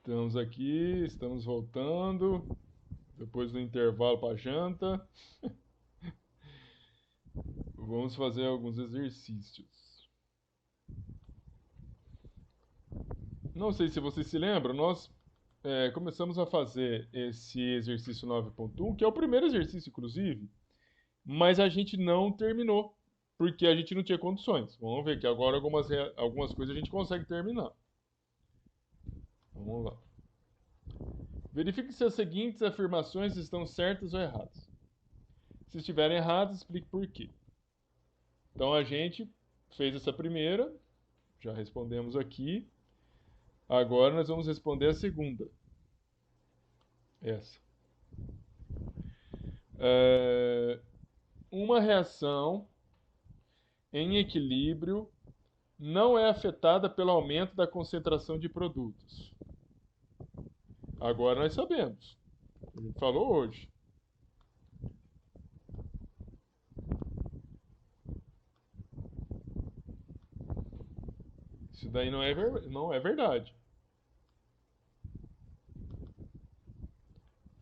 Estamos aqui, estamos voltando, depois do intervalo para janta. Vamos fazer alguns exercícios. Não sei se você se lembra, nós começamos a fazer esse exercício 9.1, que é o primeiro exercício, inclusive, mas a gente não terminou, porque a gente não tinha condições. Vamos ver que agora algumas coisas a gente consegue terminar. Vamos lá. Verifique se as seguintes afirmações estão certas ou erradas. Se estiverem erradas, explique por quê. Então a gente fez essa primeira, já respondemos aqui. Agora nós vamos responder a segunda. Essa. Uma reação em equilíbrio não é afetada pelo aumento da concentração de produtos. Agora nós sabemos. A gente falou hoje. Isso daí não é verdade.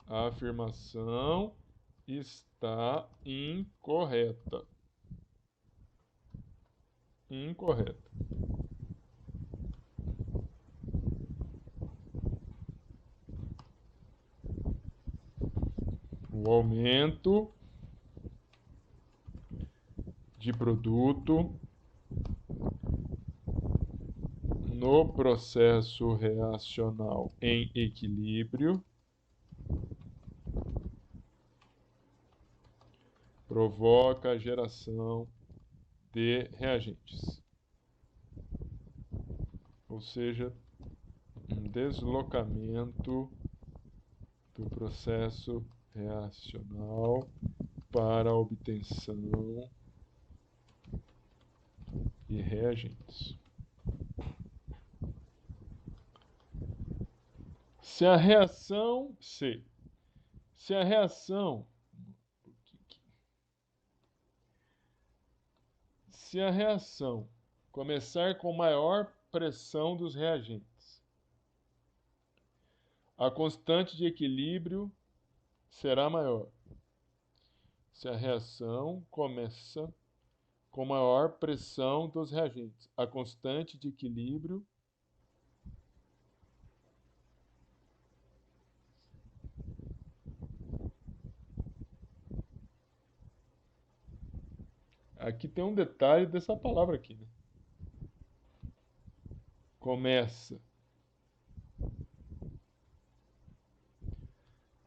A afirmação está incorreta. Incorreta. O aumento de produto no processo reacional em equilíbrio provoca a geração de reagentes, ou seja, um deslocamento do processo reacional para a obtenção de reagentes. Se a reação começar com maior pressão dos reagentes, a constante de equilíbrio será maior. Se a reação começa com maior pressão dos reagentes, a constante de equilíbrio aqui tem um detalhe dessa palavra aqui, né? Começa.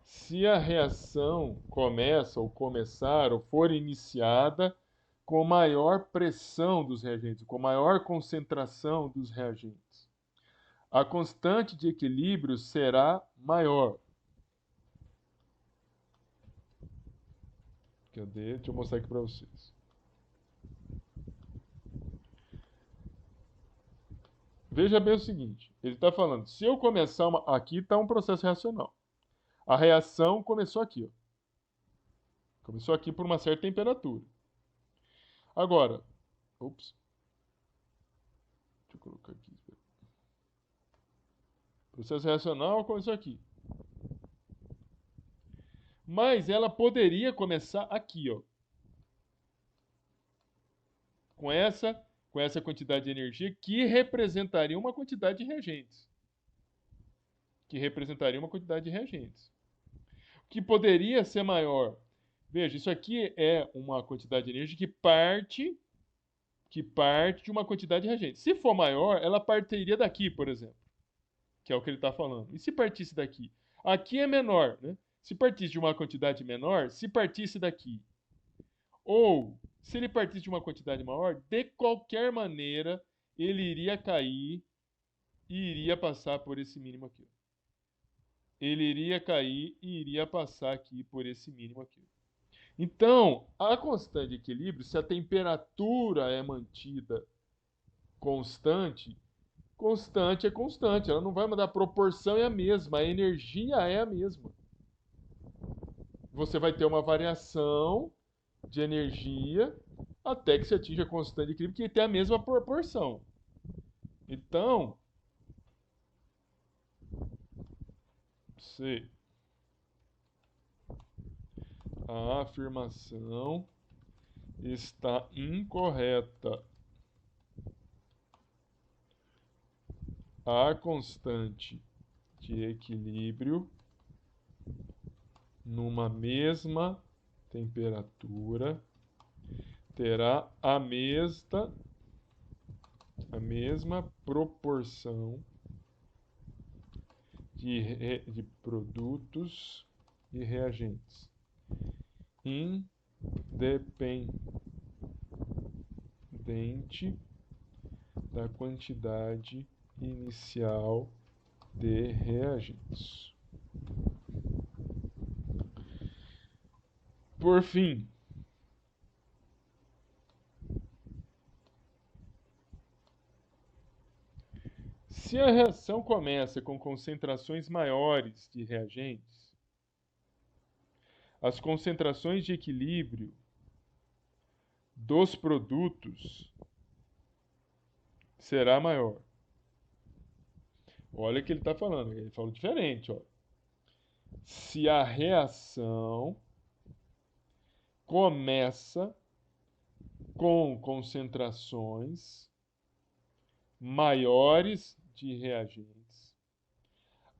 Se a reação começa ou começar ou for iniciada com maior pressão dos reagentes, com maior concentração dos reagentes, a constante de equilíbrio será maior. Cadê? Deixa eu mostrar aqui para vocês. Veja bem o seguinte, ele está falando, se eu começar aqui está um processo reacional. A reação começou aqui, ó. Começou aqui por uma certa temperatura. Agora, deixa eu colocar aqui. Processo reacional começou aqui. Mas ela poderia começar aqui, ó. Com essa quantidade de energia que representaria uma quantidade de reagentes. Que poderia ser maior. Veja, isso aqui é uma quantidade de energia que parte de uma quantidade de reagentes. Se for maior, ela partiria daqui, por exemplo, que é o que ele está falando. E se partisse daqui? Aqui é menor, né? Se partisse de uma quantidade menor, se partisse daqui. Ou, se ele partisse de uma quantidade maior, de qualquer maneira, ele iria cair e iria passar por esse mínimo aqui. Ele iria cair e iria passar aqui por esse mínimo aqui. Então, a constante de equilíbrio, se a temperatura é mantida constante, constante é constante, ela não vai mudar, a proporção é a mesma, a energia é a mesma. Você vai ter uma variação de energia até que se atinja a constante de equilíbrio, que tem a mesma proporção. Então, C. A afirmação está incorreta. A constante de equilíbrio numa mesma temperatura terá a mesma proporção de produtos e reagentes, independente da quantidade inicial de reagentes. Por fim, se a reação começa com concentrações maiores de reagentes, as concentrações de equilíbrio dos produtos será maior. Olha o que ele está falando, ele falou diferente, ó. Se a reação começa com concentrações maiores de reagentes,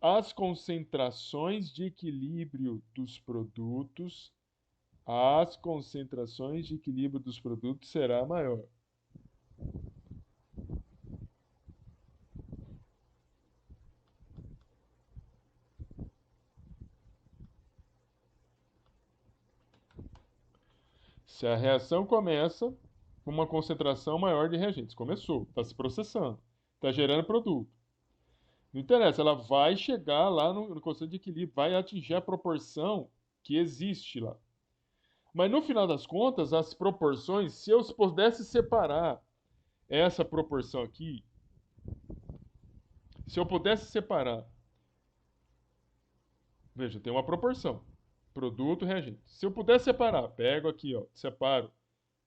as concentrações de equilíbrio dos produtos, será maior. Se a reação começa com uma concentração maior de reagentes, começou, está se processando, está gerando produto. Não interessa, ela vai chegar lá no conceito de equilíbrio, vai atingir a proporção que existe lá. Mas no final das contas, as proporções, se eu pudesse separar essa proporção aqui, se eu pudesse separar, veja, tem uma proporção, produto, reagente. Se eu pudesse separar, pego aqui, ó, separo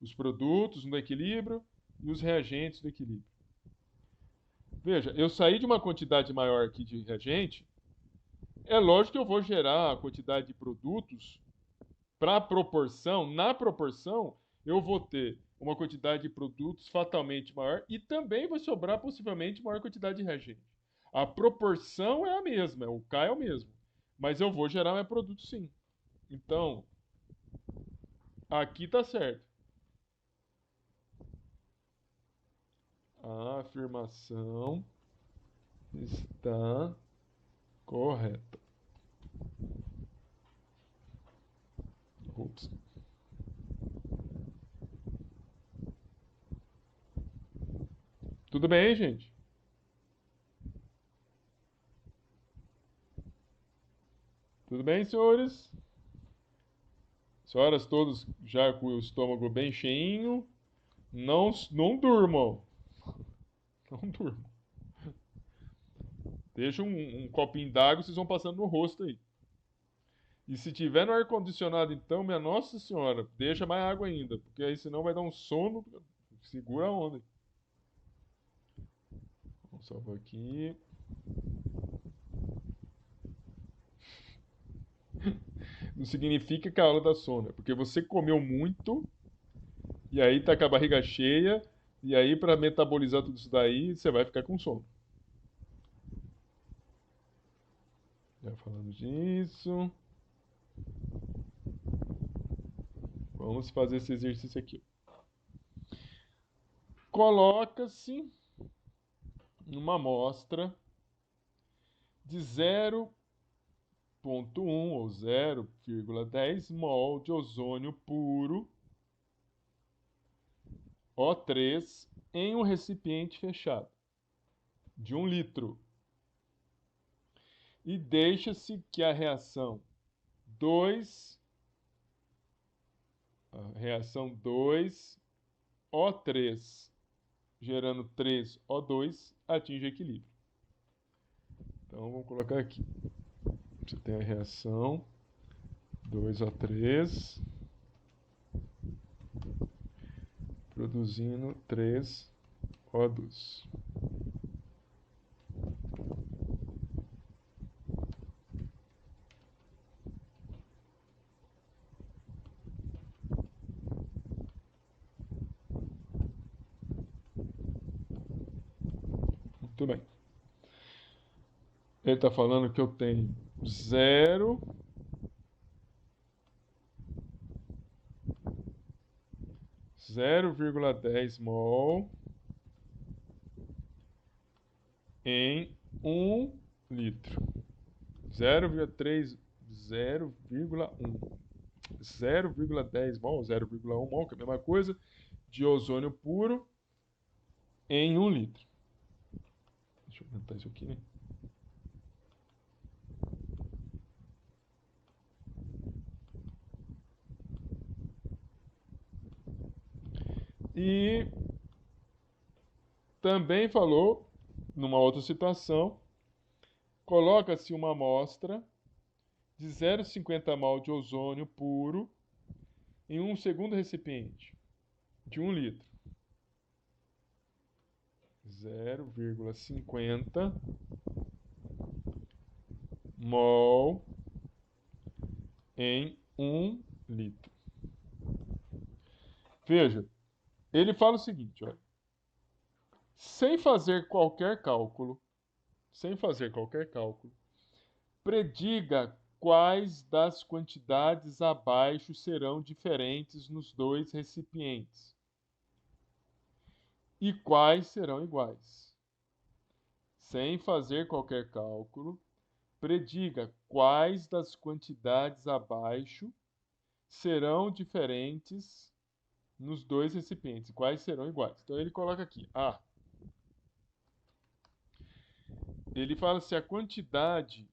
os produtos no equilíbrio e os reagentes do equilíbrio. Veja, eu saí de uma quantidade maior aqui de reagente, é lógico que eu vou gerar a quantidade de produtos para a proporção, na proporção, eu vou ter uma quantidade de produtos fatalmente maior e também vai sobrar possivelmente maior quantidade de reagente. A proporção é a mesma, o K é o mesmo, mas eu vou gerar mais produto sim. Então, aqui está certo. A afirmação está correta. Ups. Tudo bem, gente? Tudo bem, senhores? Senhoras, todos já com o estômago bem cheinho. Não durmam. Não durmam. Deixa um copinho d'água e vocês vão passando no rosto aí. E se tiver no ar-condicionado, então, minha Nossa Senhora, deixa mais água ainda, porque aí senão vai dar um sono. Segura a onda. Vamos salvar aqui. Não significa que a aula dá sono, é porque você comeu muito e aí tá com a barriga cheia e aí para metabolizar tudo isso daí, você vai ficar com sono. Já falando disso. Vamos fazer esse exercício aqui. Coloca-se numa amostra de 0,1 ou 0,10 mol de ozônio puro O3 em um recipiente fechado de 1 litro. E deixa-se que a reação 2 O3 gerando 3O2 atinge equilíbrio. Então vamos colocar aqui. Você tem a reação 2O3 produzindo 3O2. Muito bem. Ele está falando que eu tenho 0,10 mol em 1 litro. 0,3, 0,1. 0,10 mol, 0,1 mol, que é a mesma coisa, de ozônio puro em 1 litro. Deixa eu aumentar isso aqui, né? E também falou, numa outra situação, coloca-se uma amostra de 0,50 mol de ozônio puro em um segundo recipiente de 1 litro. 0,50 mol em 1 litro. Veja, ele fala o seguinte, olha, sem fazer qualquer cálculo, prediga quais das quantidades abaixo serão diferentes nos dois recipientes e quais serão iguais. Sem fazer qualquer cálculo, prediga quais das quantidades abaixo serão diferentes nos dois recipientes, quais serão iguais. Então ele coloca aqui, ele fala se a quantidade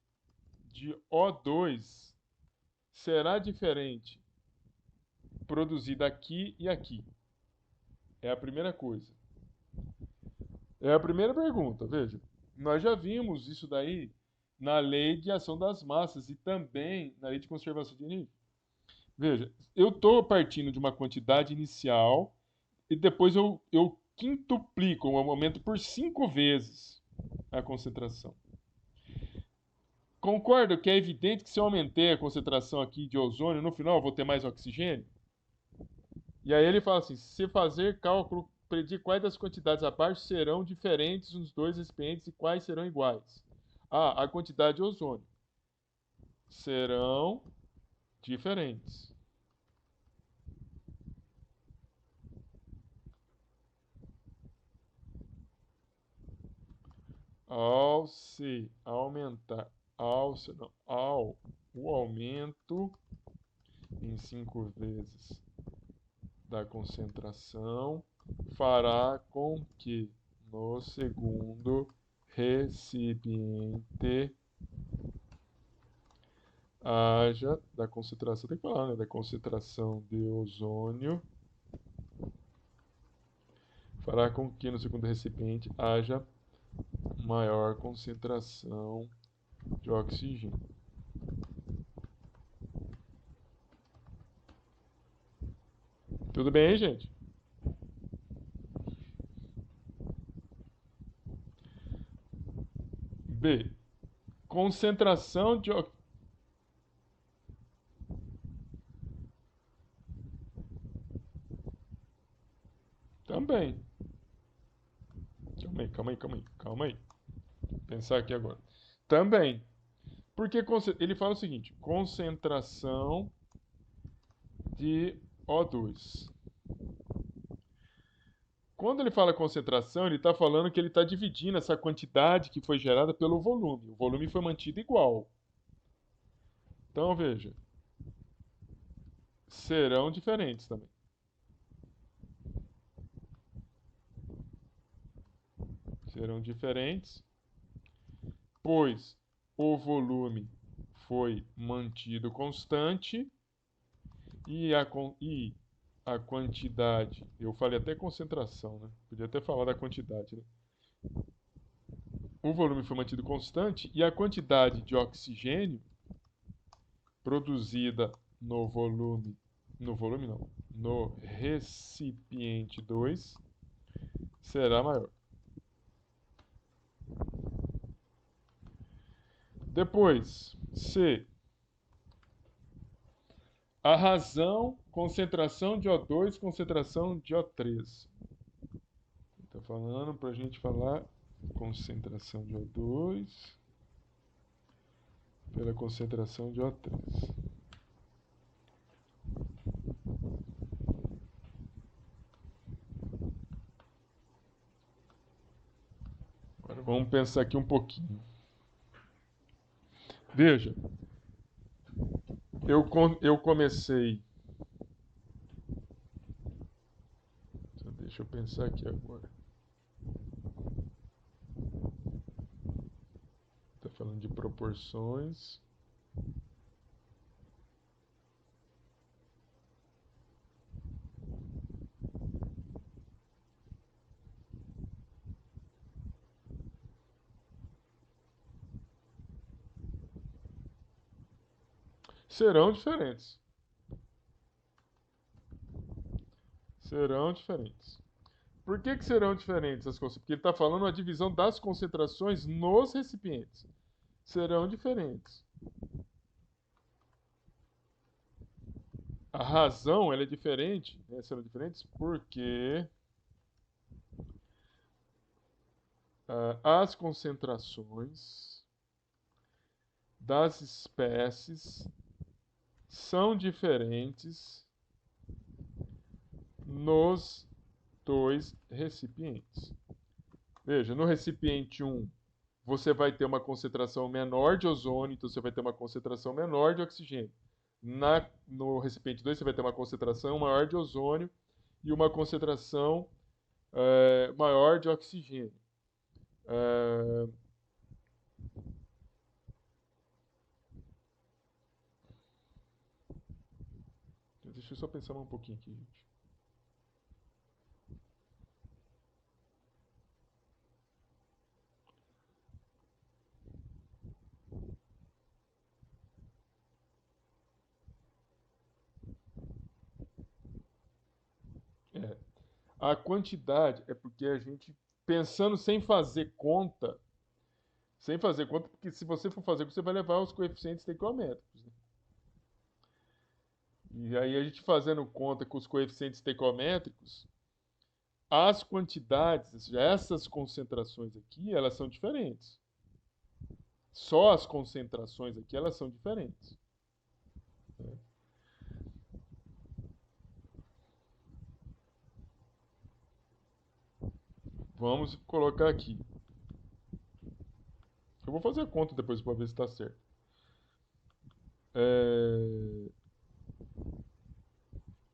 de O2 será diferente produzida aqui e aqui. É a primeira coisa. É a primeira pergunta, veja. Nós já vimos isso daí na lei de ação das massas e também na lei de conservação de energia. Veja, eu estou partindo de uma quantidade inicial e depois eu quintuplico, eu aumento por 5 vezes a concentração. Concordo que é evidente que se eu aumentei a concentração aqui de ozônio, no final eu vou ter mais oxigênio? E aí ele fala assim, se fazer cálculo, predir quais das quantidades abaixo serão diferentes nos dois recipientes e quais serão iguais. A quantidade de ozônio. Serão diferentes. Ao se aumentar, ao o aumento em 5 vezes da concentração fará com que no segundo recipiente haja da concentração, tem que falar, né, da concentração de ozônio, fará com que no segundo recipiente haja maior concentração de oxigênio. Tudo bem aí, gente? B. Concentração de oxigênio. Também. Calma aí. Vou pensar aqui agora. Também. Porque ele fala o seguinte: concentração de O2. Quando ele fala concentração, ele está falando que ele está dividindo essa quantidade que foi gerada pelo volume. O volume foi mantido igual. Então, veja. Serão diferentes também. Serão diferentes, pois o volume foi mantido constante e a quantidade, eu falei até concentração, né? Podia até falar da quantidade, né? O volume foi mantido constante e a quantidade de oxigênio produzida no recipiente 2 será maior. Depois, C. A razão, concentração de O2, concentração de O3. Está falando para a gente falar concentração de O2 pela concentração de O3. Agora vamos pensar aqui um pouquinho. Veja, eu comecei. Então, deixa eu pensar aqui agora. Está falando de proporções. Serão diferentes. Serão diferentes. Por que serão diferentes as concentrações? Porque ele está falando a divisão das concentrações nos recipientes. Serão diferentes. A razão ela é diferente, né? Serão diferentes porque as concentrações das espécies são diferentes nos dois recipientes. Veja, no recipiente 1, você vai ter uma concentração menor de ozônio, então você vai ter uma concentração menor de oxigênio. No recipiente 2, você vai ter uma concentração maior de ozônio e uma concentração maior de oxigênio. Deixa eu só pensar um pouquinho aqui, gente. A quantidade é porque a gente, pensando sem fazer conta, porque se você for fazer, você vai levar os coeficientes estequiométricos. Né? E aí a gente fazendo conta com os coeficientes estequiométricos, as quantidades, ou seja, essas concentrações aqui, elas são diferentes. Só as concentrações aqui, elas são diferentes. Vamos colocar aqui. Eu vou fazer a conta depois para ver se está certo.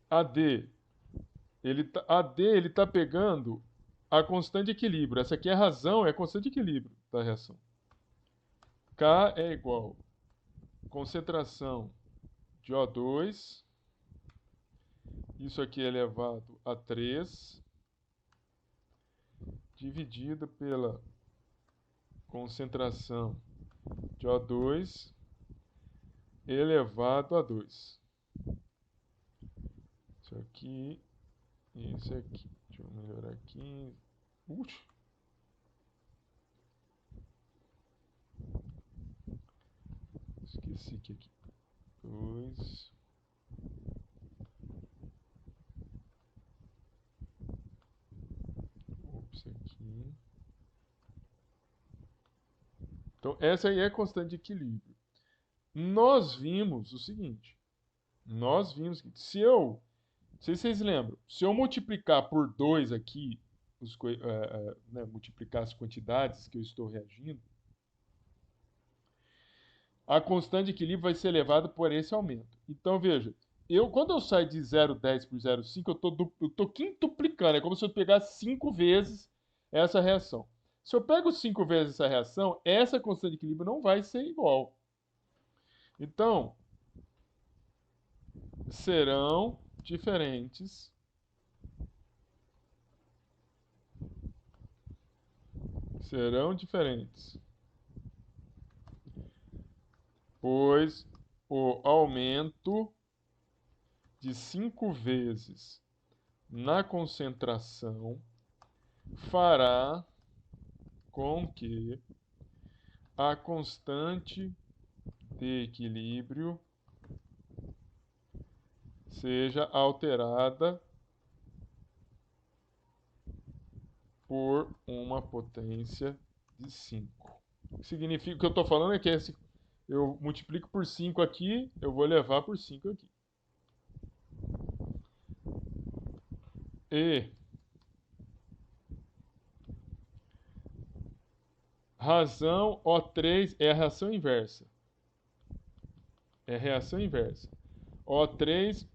AD, ele tá pegando a constante de equilíbrio. Essa aqui é a razão, é a constante de equilíbrio da reação. K é igual a concentração de O2, isso aqui é elevado a 3, dividido pela concentração de O2 elevado a 2. Isso aqui e isso aqui. Deixa eu melhorar aqui. Esqueci que aqui. 2. Ops, aqui. Então, essa aí é a constante de equilíbrio. Nós vimos o seguinte. Se eu, não sei se vocês lembram, se eu multiplicar por 2 aqui, multiplicar as quantidades que eu estou reagindo, a constante de equilíbrio vai ser elevada por esse aumento. Então, veja, quando eu saio de 0,10 por 0,5, eu estou quintuplicando. É como se eu pegasse 5 vezes essa reação. Se eu pego 5 vezes essa reação, essa constante de equilíbrio não vai ser igual. Então, serão diferentes pois o aumento de 5 vezes na concentração fará com que a constante de equilíbrio seja alterada por uma potência de 5. Significa, o que eu estou falando é que eu multiplico por 5 aqui, eu vou levar por 5 aqui. E razão O3 é a reação inversa. É a reação inversa. O3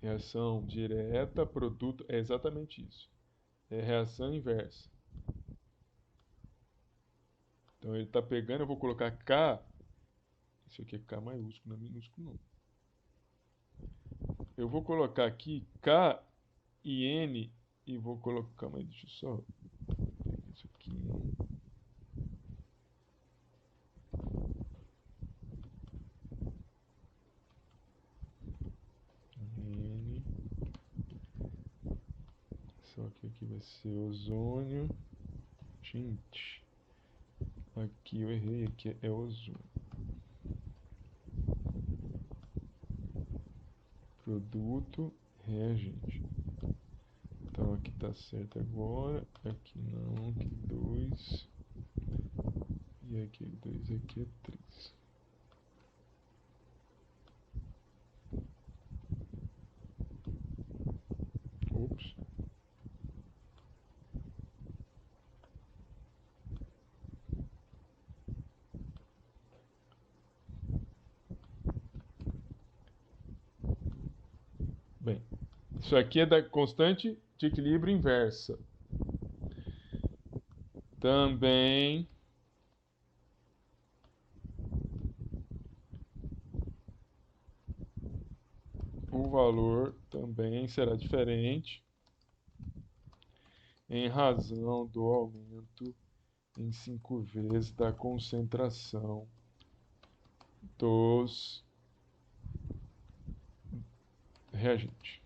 reação direta, produto, é exatamente isso. É reação inversa. Então ele está pegando, eu vou colocar K, isso aqui é K maiúsculo, não é minúsculo não. Eu vou colocar aqui K e N e vou colocar, calma aí, deixa eu só pegar isso aqui. N, só que aqui vai ser ozônio. Gente, aqui eu errei, aqui é ozônio. Produto, reagente. Então aqui tá certo agora, aqui não, aqui 2. E aqui 2, aqui é 3. Ops. Bem, isso aqui é da constante de equilíbrio inversa. Também o valor também será diferente em razão do aumento em 5 vezes da concentração dos reagentes,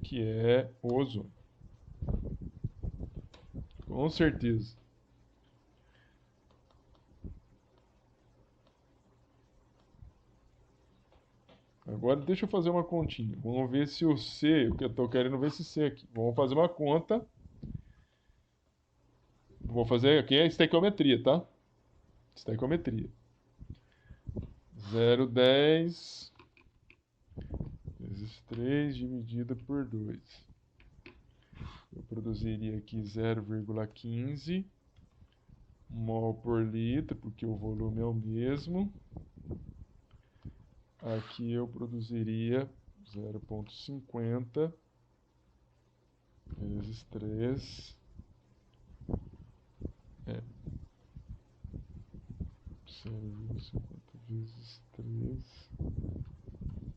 que é o ozônio. Com certeza. Agora deixa eu fazer uma continha. Vamos ver se o C, o que eu estou querendo ver esse C aqui. Vamos fazer uma conta. Vou fazer aqui a estequiometria, tá? Estequiometria. 0,10 vezes 3 dividido por 2. Eu produziria aqui 0,15 mol por litro, porque o volume é o mesmo. Aqui eu produziria 0,50 vezes 3. 0,50 vezes 3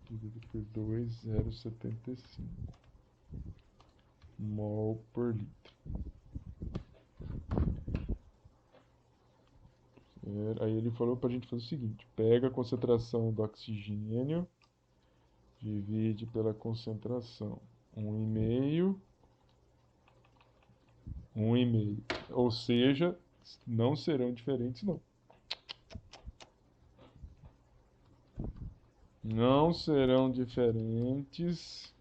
dividido por 2, 0,75 mol por litro. Aí ele falou para a gente fazer o seguinte: pega a concentração do oxigênio, divide pela concentração 1,5, 1,5. Ou seja, não serão diferentes, não. Não serão diferentes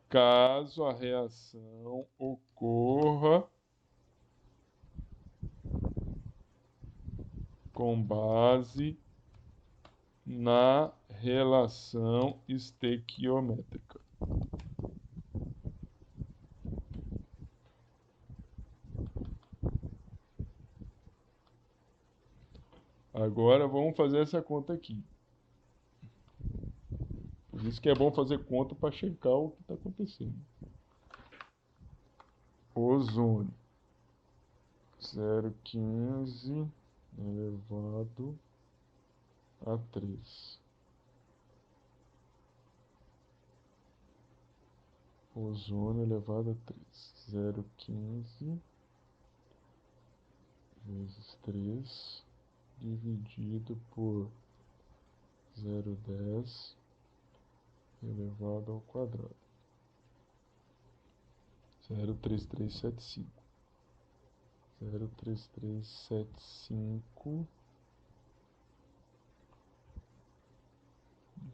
caso a reação ocorra com base na relação estequiométrica. Agora vamos fazer essa conta aqui. Por isso que é bom fazer conta para checar o que está acontecendo. Ozônio 0,15 elevado a 3. Ozônio elevado a 3. 0,15 vezes 3 dividido por 0,10 elevado ao quadrado. 0,3375. 0,3375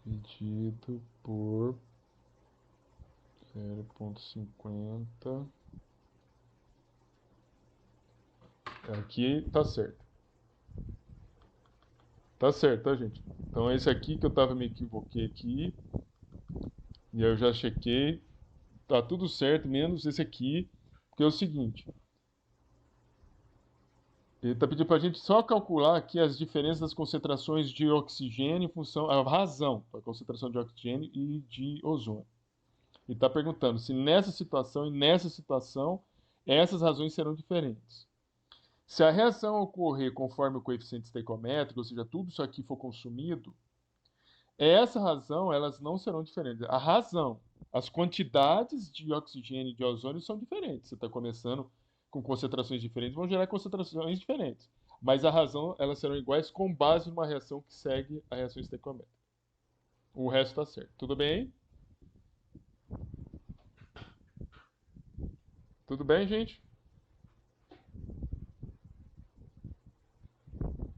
dividido por 0,50. Aqui tá certo. Tá certo, tá, gente? Então esse aqui que eu me equivoquei aqui. E aí eu já chequei. Tá tudo certo, menos esse aqui. Porque é o seguinte. Ele está pedindo para a gente só calcular aqui as diferenças das concentrações de oxigênio em função, a razão da concentração de oxigênio e de ozônio. E está perguntando se nessa situação e nessa situação essas razões serão diferentes. Se a reação ocorrer conforme o coeficiente estequiométrico, ou seja, tudo isso aqui for consumido, essa razão elas não serão diferentes. A razão, as quantidades de oxigênio e de ozônio são diferentes. Você está começando com concentrações diferentes, vão gerar concentrações diferentes. Mas a razão, elas serão iguais com base numa reação que segue a reação estequiométrica. O resto está certo. Tudo bem? Tudo bem, gente?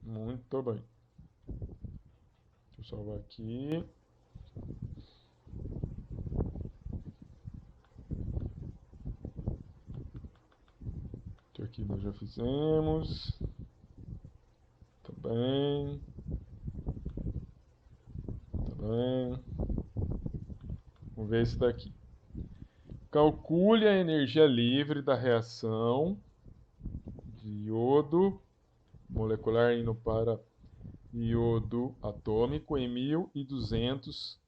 Muito bem. Deixa eu salvar aqui. Isso aqui nós já fizemos. Também. Também. Vamos ver esse daqui. Calcule a energia livre da reação de iodo molecular indo para iodo atômico em 1200,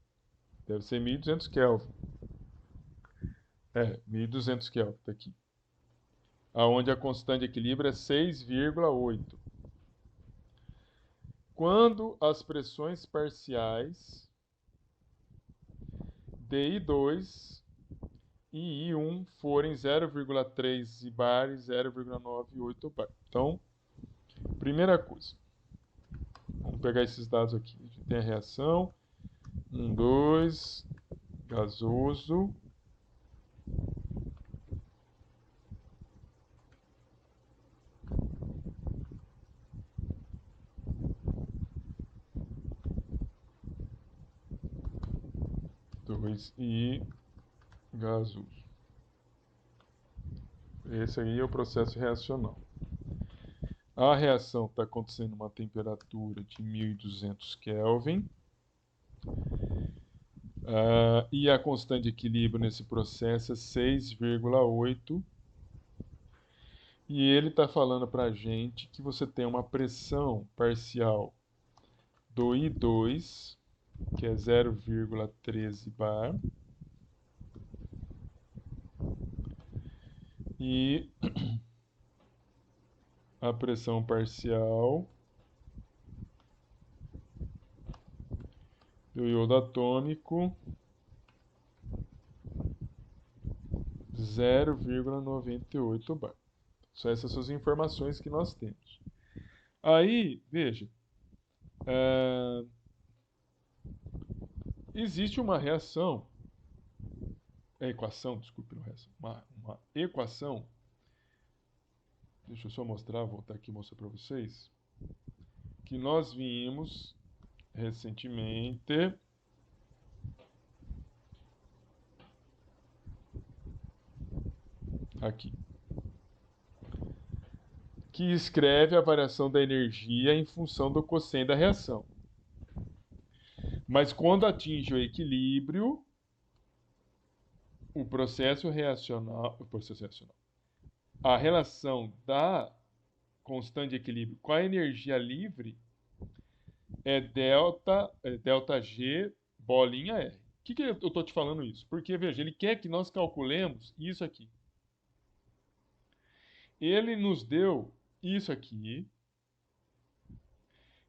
deve ser 1200 Kelvin. 1200 Kelvin, tá aqui. Aonde a constante de equilíbrio é 6,8. Quando as pressões parciais DI2 e I1 forem 0,3 bar e 0,98 bar. Então, primeira coisa, vamos pegar esses dados aqui. A gente tem a reação 1, 2, gasoso. E gasoso. Esse aí é o processo reacional. A reação está acontecendo a uma temperatura de 1200 Kelvin. E a constante de equilíbrio nesse processo é 6,8. E ele está falando para a gente que você tem uma pressão parcial do I2, que é 0,13 bar. E a pressão parcial do iodo atômico 0,98 bar. São essas as informações que nós temos. Aí, veja, existe uma reação, equação, desculpe, não reação, uma equação. Deixa eu só mostrar, voltar aqui e mostrar para vocês, que nós vimos recentemente. Aqui. Que escreve a variação da energia em função do quociente da reação. Mas quando atinge o equilíbrio, o processo reacional, a relação da constante de equilíbrio com a energia livre é delta G bolinha R. Por que eu estou te falando isso? Porque, veja, ele quer que nós calculemos isso aqui. Ele nos deu isso aqui.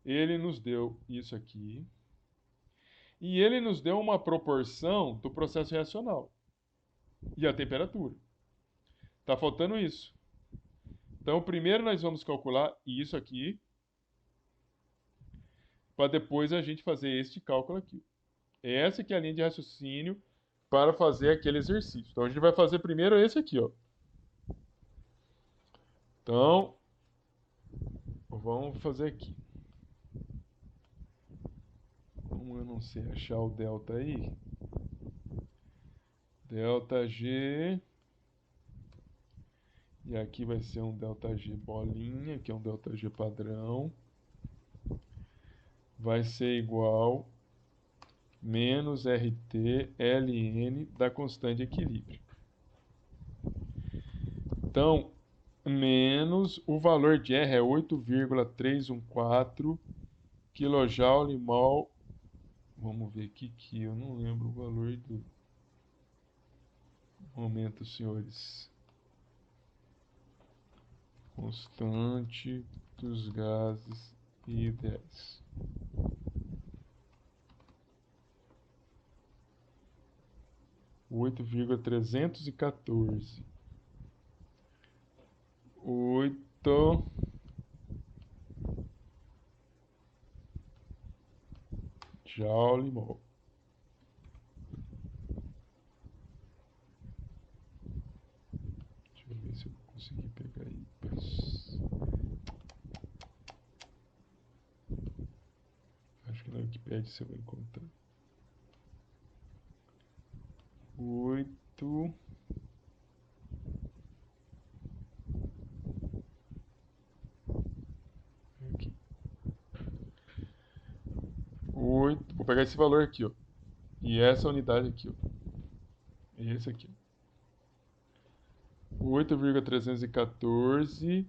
Ele nos deu isso aqui. E ele nos deu uma proporção do processo reacional e a temperatura. Está faltando isso. Então, primeiro nós vamos calcular isso aqui, para depois a gente fazer este cálculo aqui. Essa que é a linha de raciocínio para fazer aquele exercício. Então, a gente vai fazer primeiro esse aqui, ó. Então, vamos fazer aqui. Como eu não sei achar o delta aí, delta G, e aqui vai ser um delta G bolinha, que é um delta G padrão, vai ser igual menos RT ln da constante de equilíbrio. Então, menos o valor de R é 8,314 kJ mol. Vamos ver aqui que eu não lembro o valor do momento, senhores. Constante dos gases ideais. Oito vírgula 8 Joule mol. Deixa eu ver se eu consegui pegar aí. Acho que na Wikipedia você vai encontrar. 8 aqui. 8, vou pegar esse valor aqui, ó. E essa unidade aqui, ó. Esse aqui. 8,314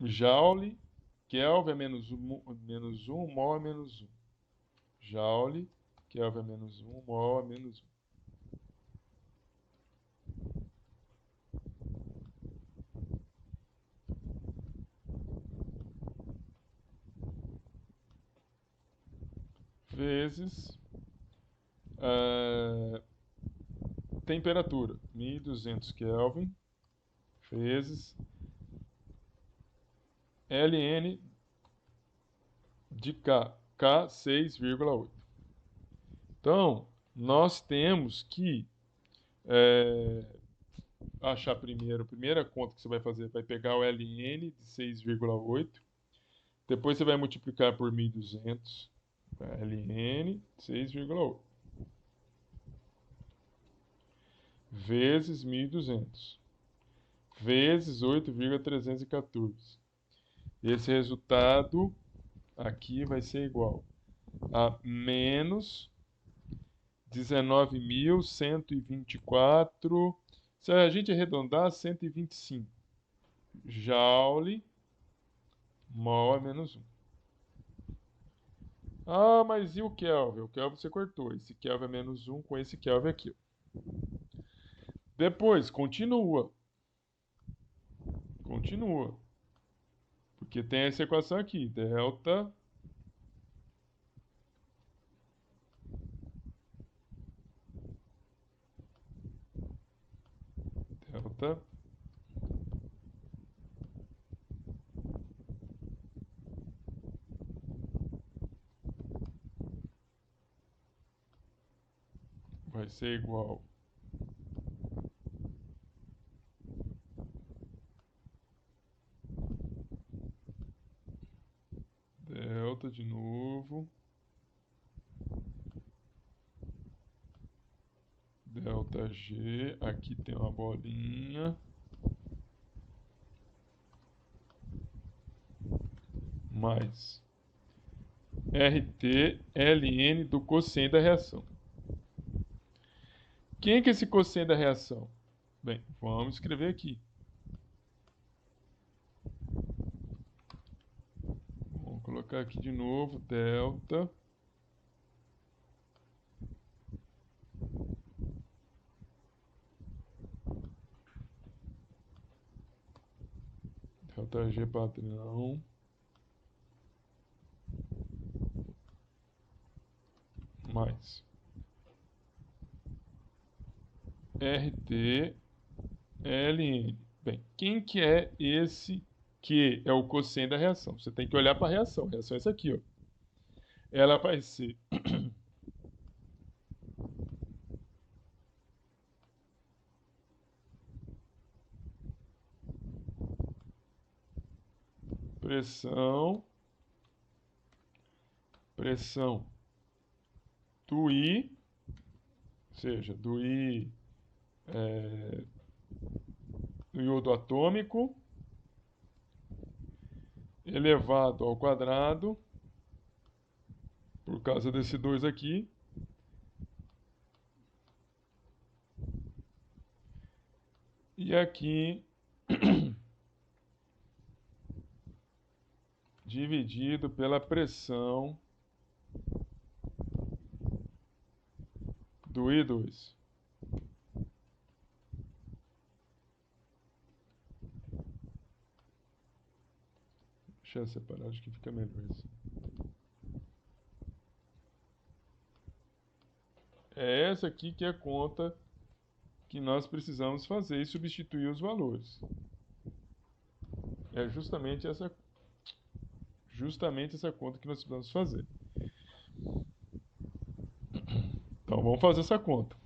Joule, Kelvin é menos 1, mol é menos 1. Joule, Kelvin é menos 1, mol é menos 1. Vezes temperatura, 1200 Kelvin, vezes ln de K, K 6,8. Então, nós temos que achar primeiro, a primeira conta que você vai fazer, vai pegar o ln de 6,8, depois você vai multiplicar por 1200, ln 6,8, vezes 1200, vezes 8,314. Esse resultado aqui vai ser igual a menos 19.124, se a gente arredondar, 125 Joule mol é menos 1. Ah, mas e o Kelvin? O Kelvin você cortou. Esse Kelvin é menos 1 com esse Kelvin aqui. Depois, continua. Continua. Porque tem essa equação aqui. Delta vai ser igual delta de novo, delta G, aqui tem uma bolinha, mais RT ln do quociente da reação. Quem que é esse quociente da reação? Bem, vamos escrever aqui. Vou colocar aqui de novo, delta G padrão mais RT ln. Bem, quem que é esse que é o quociente da reação? Você tem que olhar para a reação. A reação é essa aqui, ó. Ela vai ser pressão pressão do I, ou seja, do I do iodo atômico, elevado ao quadrado, por causa desse 2 aqui, e aqui dividido pela pressão do I2. Deixa eu separar, acho que fica melhor assim. É essa aqui que é a conta que nós precisamos fazer e substituir os valores. É justamente essa conta que nós precisamos fazer. Então vamos fazer essa conta.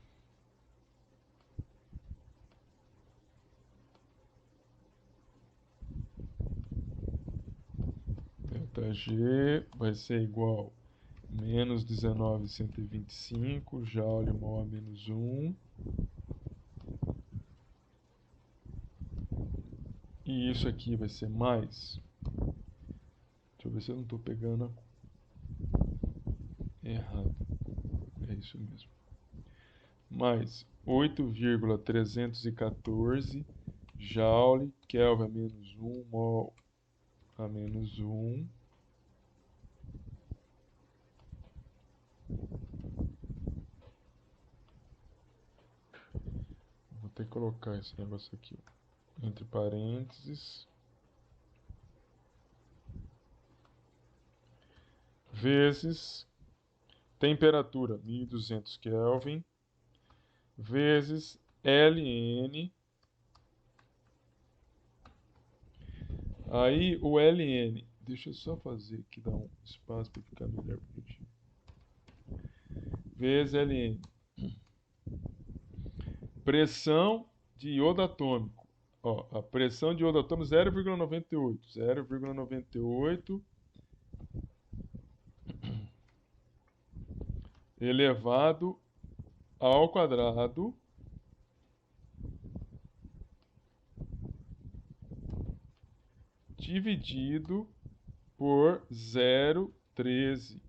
Delta G vai ser igual a menos 19.125 joule mol a menos 1. E isso aqui vai ser mais. Deixa eu ver se eu não estou pegando errado. É isso mesmo. Mais 8,314 joule, Kelvin a menos 1, mol a menos 1. Vou ter que colocar esse negócio aqui, ó, entre parênteses. Vezes temperatura 1200 Kelvin, vezes Ln. Aí o Ln, deixa eu só fazer aqui, dar um espaço para ficar melhor bonitinho. Vezes Ln. Pressão de iodo atômico. Ó, a pressão de iodo atômico 0,98. 0,98 elevado ao quadrado dividido por 0,13.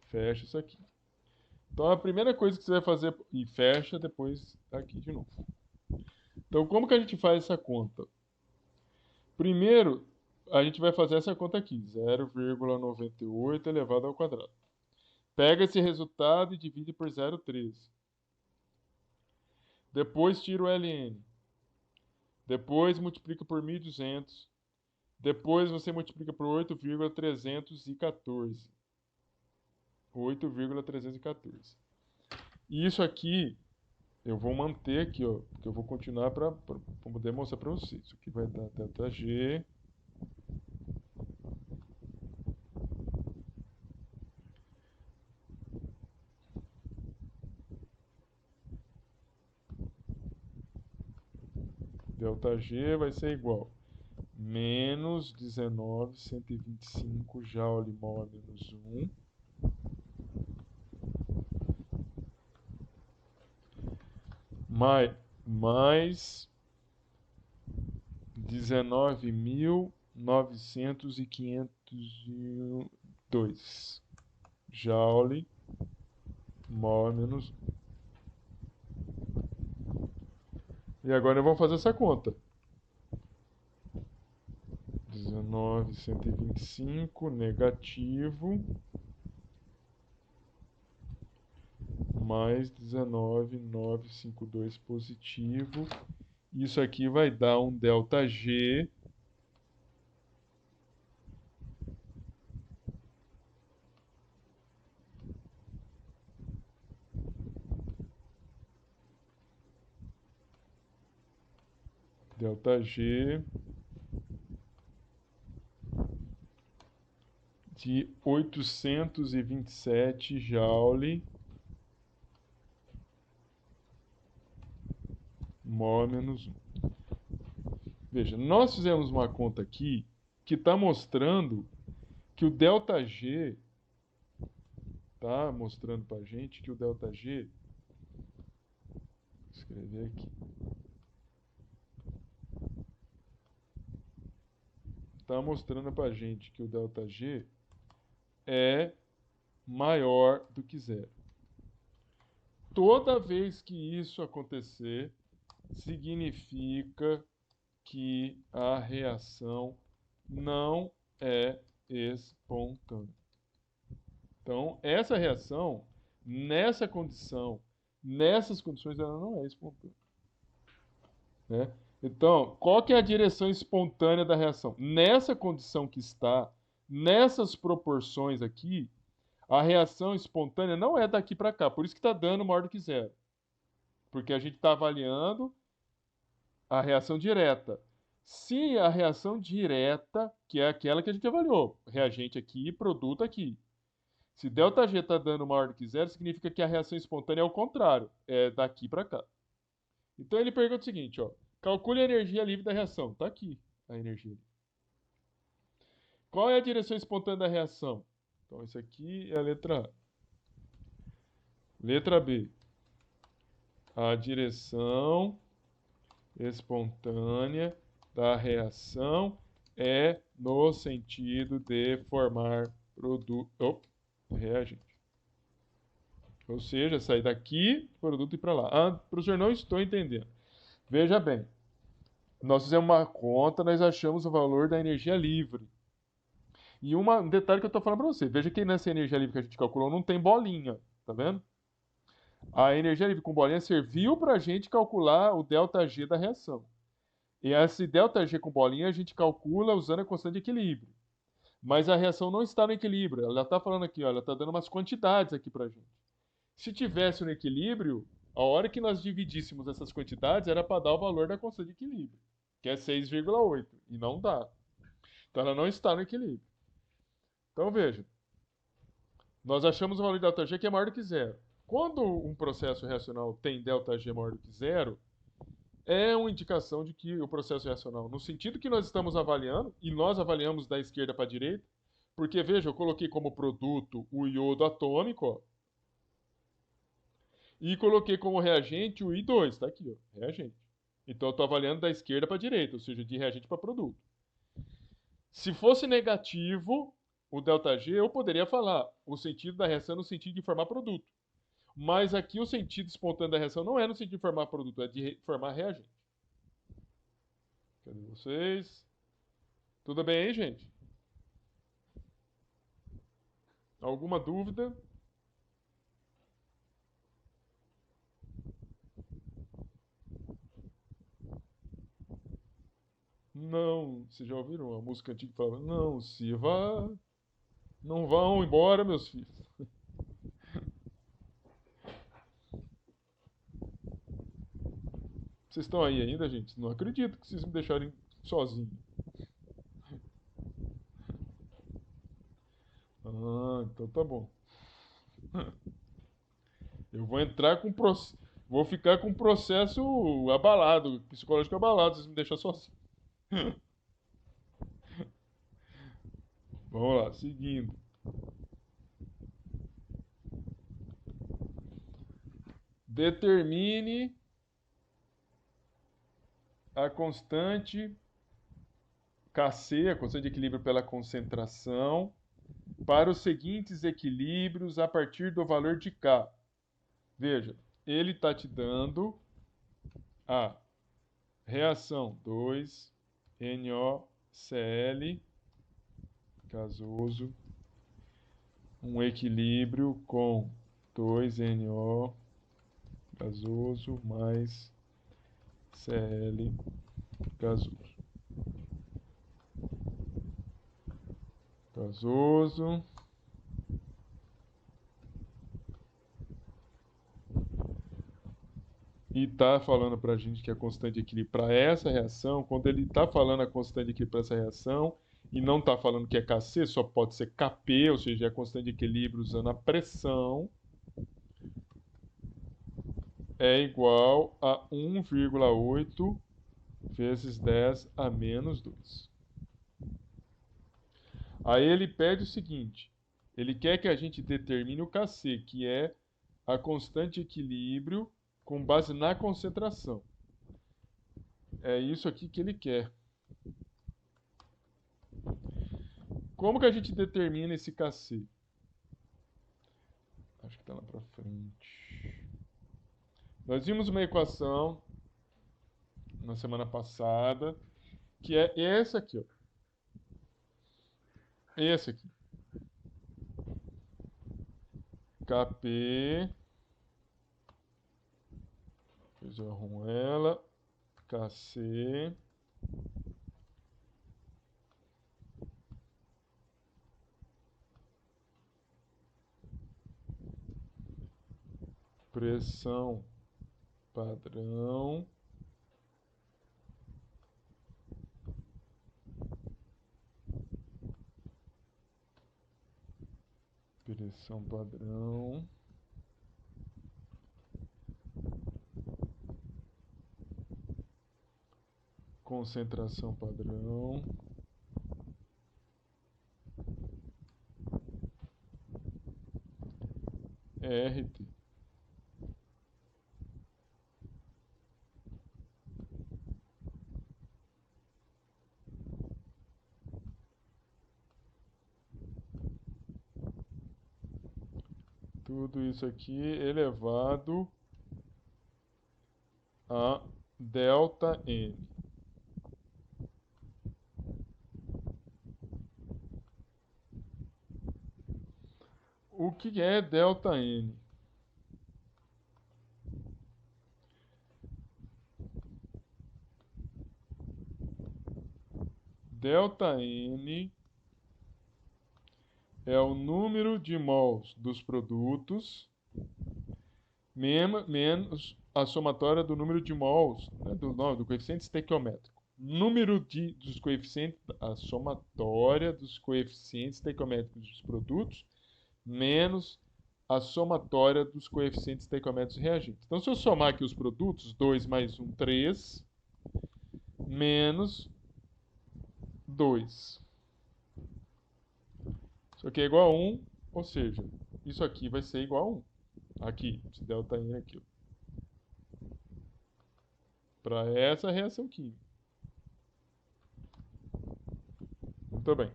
Fecha isso aqui. Então, a primeira coisa que você vai fazer... E fecha depois aqui de novo. Então, como que a gente faz essa conta? Primeiro, a gente vai fazer essa conta aqui. 0,98 elevado ao quadrado. Pega esse resultado e divide por 0,13. Depois tira o Ln. Depois multiplica por 1.200. Depois você multiplica por 8,314. 8,314. E isso aqui eu vou manter aqui, ó, porque eu vou continuar para poder mostrar para vocês. Isso aqui vai dar delta G delta G vai ser igual a menos 19.125 joule mol a menos 1 mais 19.902 joule mol a menos 1. E agora vamos fazer essa conta. 19.125 negativo mais 19.952 positivo. Isso aqui vai dar um delta G de 827 joule mol a menos 1. Veja, nós fizemos uma conta aqui que está mostrando que o delta G está mostrando para a gente que o ΔG, vou escrever aqui, está mostrando para a gente que o ΔG é maior do que zero. Toda vez que isso acontecer, significa que a reação não é espontânea. Então, essa reação, nessa condição, nessas condições, ela não é espontânea. Né? Então, qual que é a direção espontânea da reação? Nessa condição que está, nessas proporções aqui, a reação espontânea não é daqui para cá. Por isso que está dando maior do que zero. Porque a gente está avaliando a reação direta. Se a reação direta, que é aquela que a gente avaliou, reagente aqui, produto aqui. Se ΔG está dando maior do que zero, significa que a reação espontânea é o contrário, é daqui para cá. Então ele pergunta o seguinte, ó, calcule a energia livre da reação. Está aqui a energia livre. Qual é a direção espontânea da reação? Então isso aqui é a letra A. Letra B. A direção espontânea da reação é no sentido de formar reagente. Ou seja, sair daqui, produto e ir para lá. Ah, professor, não estou entendendo. Veja bem, nós fizemos uma conta, nós achamos o valor da energia livre. E um detalhe que eu estou falando para você, veja que nessa energia livre que a gente calculou não tem bolinha, tá vendo? A energia livre com bolinha serviu para a gente calcular o ΔG da reação. E esse ΔG com bolinha a gente calcula usando a constante de equilíbrio. Mas a reação não está no equilíbrio. Ela está falando aqui, ó, ela está dando umas quantidades aqui para a gente. Se tivesse no equilíbrio, a hora que nós dividíssemos essas quantidades era para dar o valor da constante de equilíbrio, que é 6,8. E não dá. Então ela não está no equilíbrio. Então veja, nós achamos o valor de ΔG que é maior do que zero. Quando um processo reacional tem ΔG maior do que zero, é uma indicação de que o processo reacional, no sentido que nós estamos avaliando, e nós avaliamos da esquerda para a direita, porque, veja, eu coloquei como produto o iodo atômico, ó, e coloquei como reagente o I2, está aqui, ó, reagente. Então eu estou avaliando da esquerda para a direita, ou seja, de reagente para produto. Se fosse negativo, o ΔG, eu poderia falar o sentido da reação no sentido de formar produto. Mas aqui o sentido espontâneo da reação não é no sentido de formar produto, é de formar reagente. Cadê vocês? Tudo bem aí, gente? Alguma dúvida? Não, vocês já ouviram a música antiga que falava: não se vá, não vão embora, meus filhos. Vocês estão aí ainda, gente? Não acredito que vocês me deixarem sozinho. Ah, então tá bom. Eu vou entrar com vou ficar com o processo abalado, psicológico abalado, vocês me deixam sozinho. Vamos lá, seguindo. Determine a constante Kc, a constante de equilíbrio pela concentração, para os seguintes equilíbrios a partir do valor de K. Veja, ele está te dando a reação 2NoCl gasoso, um equilíbrio com 2NO gasoso mais Cl gasoso. Gasoso. E está falando para a gente que a constante de equilíbrio para essa reação, quando ele está falando a constante de equilíbrio para essa reação, e não está falando que é Kc, só pode ser Kp, ou seja, é a constante de equilíbrio usando a pressão, é igual a 1,8 vezes 10 a menos 2. Aí ele pede o seguinte: Ele quer que a gente determine o Kc, que é a constante de equilíbrio com base na concentração. É isso aqui que ele quer. Como que a gente determina esse Kc? Acho que está lá para frente. Nós vimos uma equação na semana passada, que é essa aqui, ó. Esse aqui. Kp, depois eu arrumo ela, Kc, pressão padrão, pressão padrão, concentração padrão, RT. Tudo isso aqui elevado a ΔN. O que é ΔN? ΔN é o número de mols dos produtos menos a somatória do número de mols, né, do coeficiente estequiométrico. Dos coeficientes, a somatória dos coeficientes estequiométricos dos produtos menos a somatória dos coeficientes estequiométricos reagentes. Então, se eu somar aqui os produtos, 2 mais 1, 3, menos 2. Isso aqui é igual a 1, ou seja, isso aqui vai ser igual a 1. Aqui, esse ΔN aqui. Para essa reação química. Muito bem.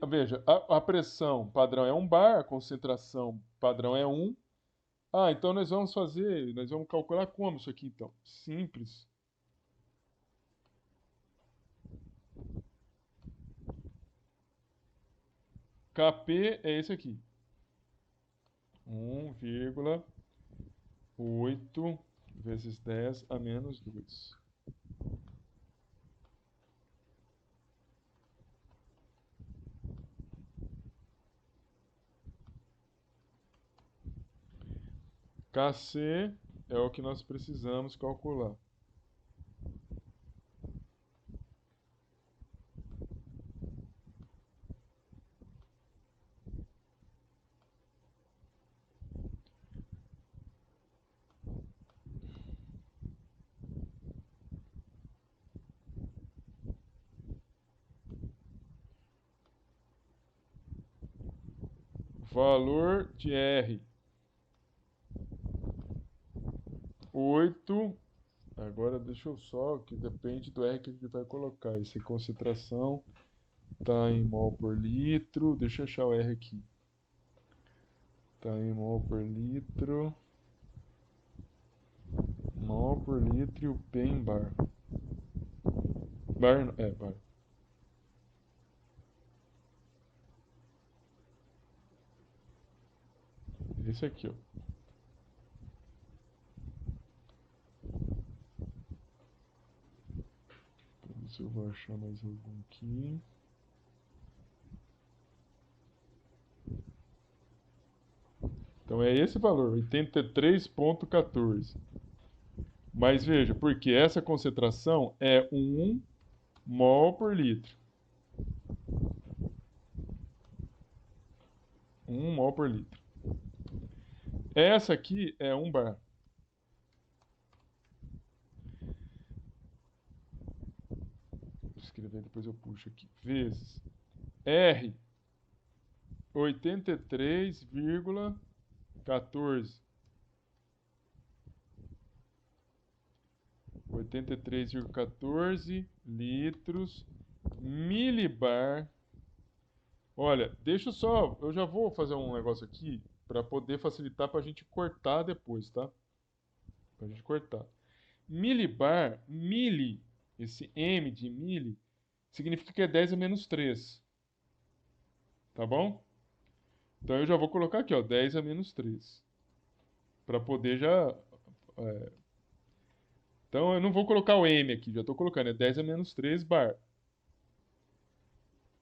Veja, a pressão padrão é 1 bar, a concentração padrão é 1. Ah, então nós vamos calcular como isso aqui então? Simples. Kp é esse aqui. 1,8 vezes 10 a menos 2. Kc é o que nós precisamos calcular. Valor de R. 8. Agora deixa eu só, que depende do R que a gente vai colocar. Essa concentração está em mol por litro. Deixa eu achar o R aqui. Está em mol por litro. Mol por litro e o P em bar. Bar, bar. Esse aqui, ó. Se eu vou achar mais algum aqui. Então é esse valor, 83,14. Mas veja, porque essa concentração é 1 mol por litro. 1 mol por litro. Essa aqui é 1 bar. escrever, depois eu puxo aqui. Vezes R 83,14. 83,14 litros milibar. Olha, deixa só, eu já vou fazer um negócio aqui para poder facilitar para a gente cortar depois, tá? Para a gente cortar. Milibar, mili, esse M de mili, significa que é 10 a menos 3. Tá bom? Então eu já vou colocar aqui, ó, 10 a menos 3. Para poder já. Então eu não vou colocar o M aqui, já estou colocando, é 10 a menos 3 bar.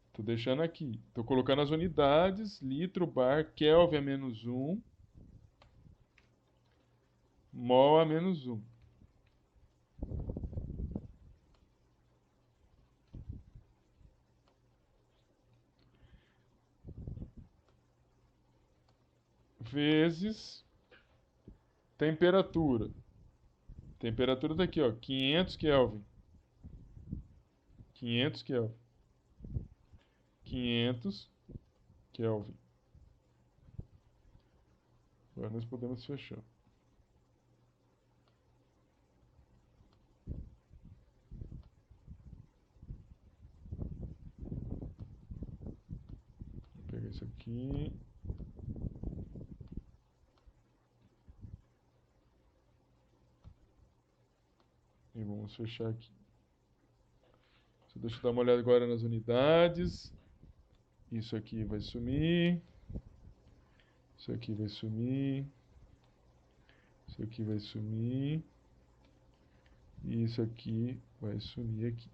Estou deixando aqui. Estou colocando as unidades, litro, bar, Kelvin a menos 1, mol a menos 1. Vezes temperatura. Temperatura está aqui, ó, 500 Kelvin. 500 Kelvin. 500 Kelvin. Agora nós podemos fechar. Vou pegar isso aqui. E vamos fechar aqui. Deixa eu dar uma olhada agora nas unidades. Isso aqui vai sumir. Isso aqui vai sumir. Isso aqui vai sumir. E isso aqui vai sumir aqui.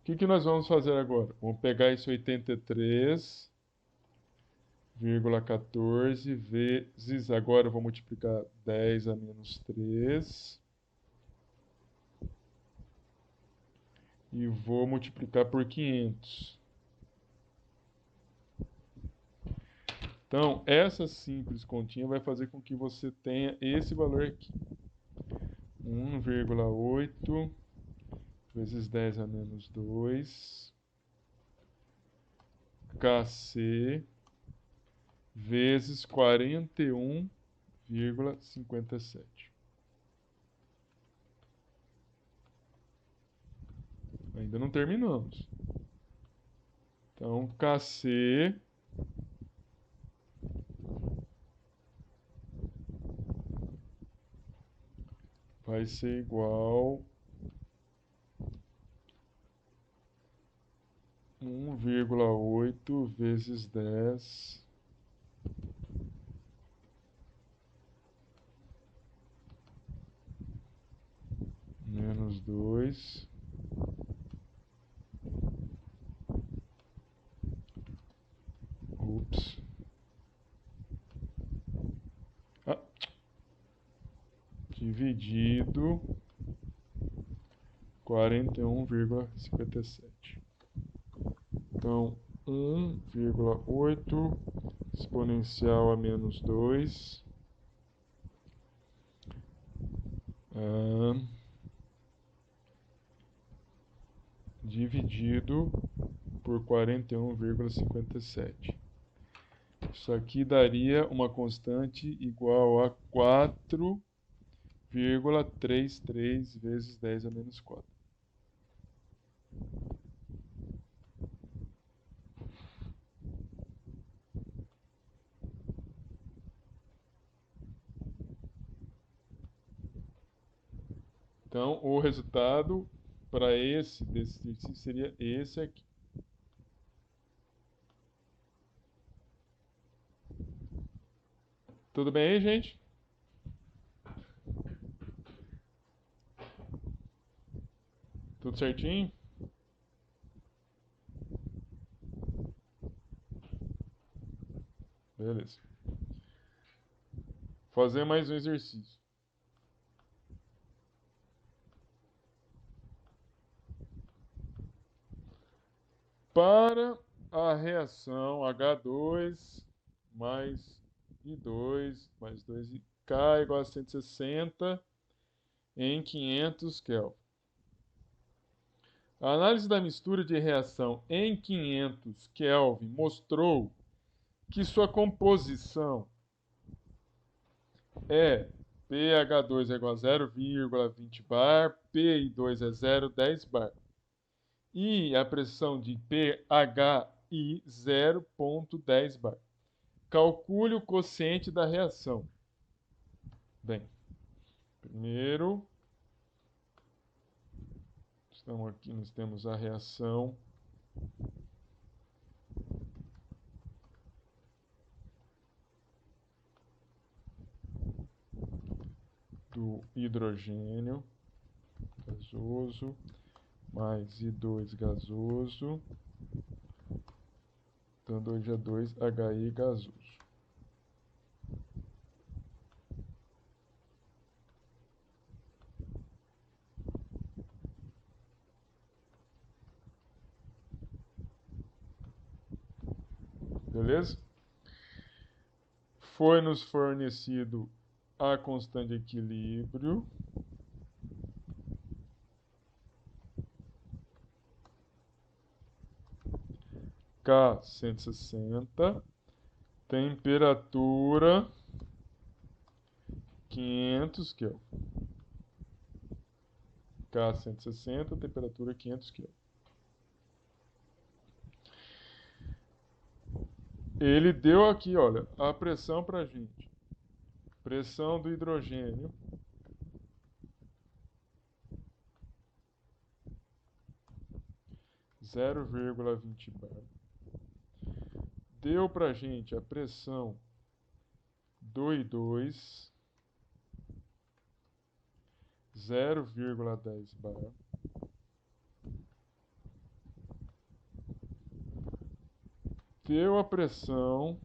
O que nós vamos fazer agora? Vamos pegar esse 83,14 vezes... Agora eu vou multiplicar 10 a menos 3. E vou multiplicar por 500. Então, essa simples continha vai fazer com que você tenha esse valor aqui. 1,8 vezes 10 a menos 2 KC vezes 41,57. Ainda não terminamos. Então, KC vai ser igual 1,8 vezes 10 menos 2 dividido 41,57. Então, 1,8 exponencial a menos 2 dividido por 41,57. Isso aqui daria uma constante igual a 4,33 vezes 10 a menos 4. Então, o resultado para desse exercício seria esse aqui. Tudo bem aí, gente? Tudo certinho? Beleza. Fazer mais um exercício. Para a reação H2 mais I2 mais 2K igual a 160 em 500 Kelvin. A análise da mistura de reação em 500 Kelvin mostrou que sua composição é pH2 é igual a 0,20 bar, PI2 é 0,10 bar. E a pressão de pHI 0,10 bar. Calcule o quociente da reação. Bem, primeiro, estamos aqui, nós temos a reação do hidrogênio gasoso mais I2 gasoso, dando H2HI gasoso. Beleza? Foi-nos fornecido a constante de equilíbrio. K160. Temperatura 500 Kelvin. K160, temperatura 500 Kelvin. Ele deu aqui, olha, a pressão pra gente. Pressão do hidrogênio. Zero vírgula 20 bar. Deu pra gente a pressão do I2. 0,10 bar. Deu a pressão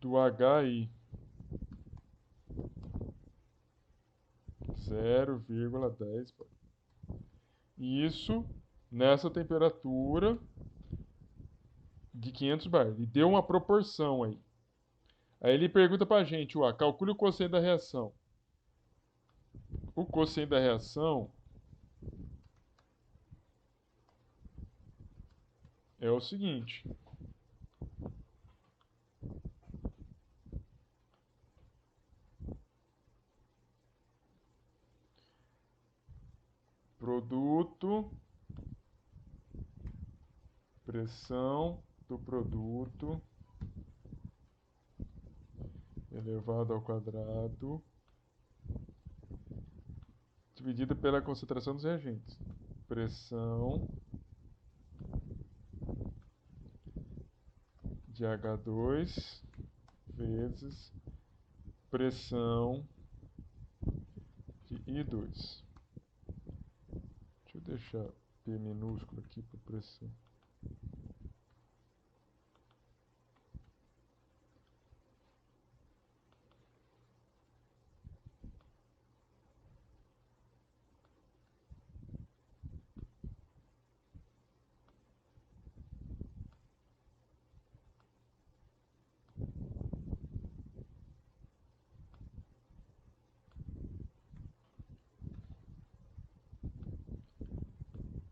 do HI. 0,10 bar. Isso nessa temperatura de 500 bar. Ele deu uma proporção aí. Aí ele pergunta pra gente, calcule o quociente da reação. O quociente da reação é o seguinte. Produto, pressão do produto elevado ao quadrado dividido pela concentração dos reagentes. Pressão de H2 vezes pressão de I2. Deixa eu deixar P minúsculo aqui para pressão.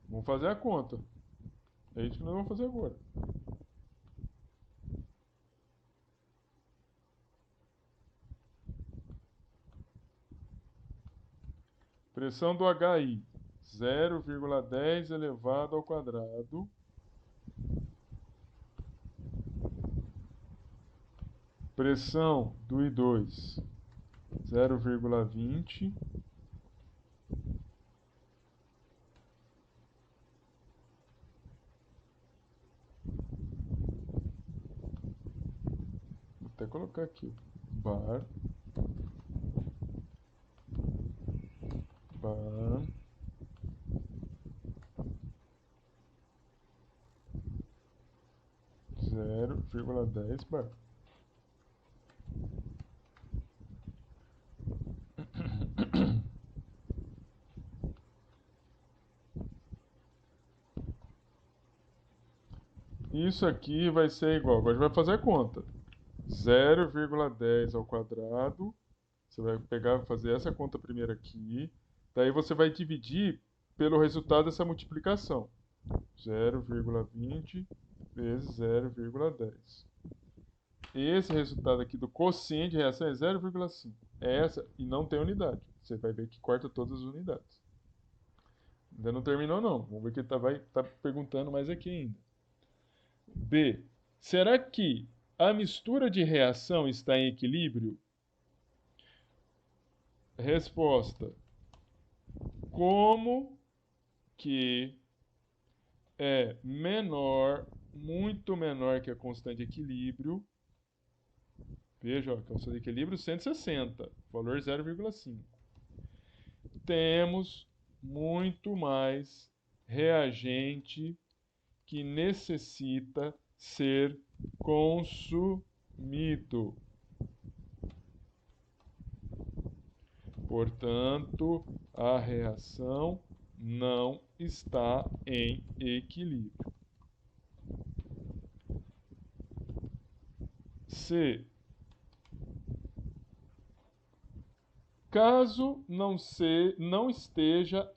Vamos fazer a conta. É isso que nós vamos fazer agora. Pressão do HI, 0,10 elevado ao quadrado. Pressão do I2, 0,20. Vou até colocar aqui. Bar 0,10 bar. Isso aqui vai ser igual, agora a gente vai fazer a conta. 0,10 ao quadrado, Você vai pegar, fazer essa conta primeiro aqui. Daí você vai dividir pelo resultado dessa multiplicação. 0,20 vezes 0,10. Esse resultado aqui do quociente de reação é 0,5. É essa, e não tem unidade. Você vai ver que corta todas as unidades. Ainda não terminou, não. Vamos ver que ele vai tá perguntando mais aqui ainda. B. Será que a mistura de reação está em equilíbrio? Resposta. Como que é menor, muito menor que a constante de equilíbrio. Veja, ó, a constante de equilíbrio 160, valor 0,5. Temos muito mais reagente que necessita ser consumido. Portanto, a reação não está em equilíbrio. C. Caso não esteja,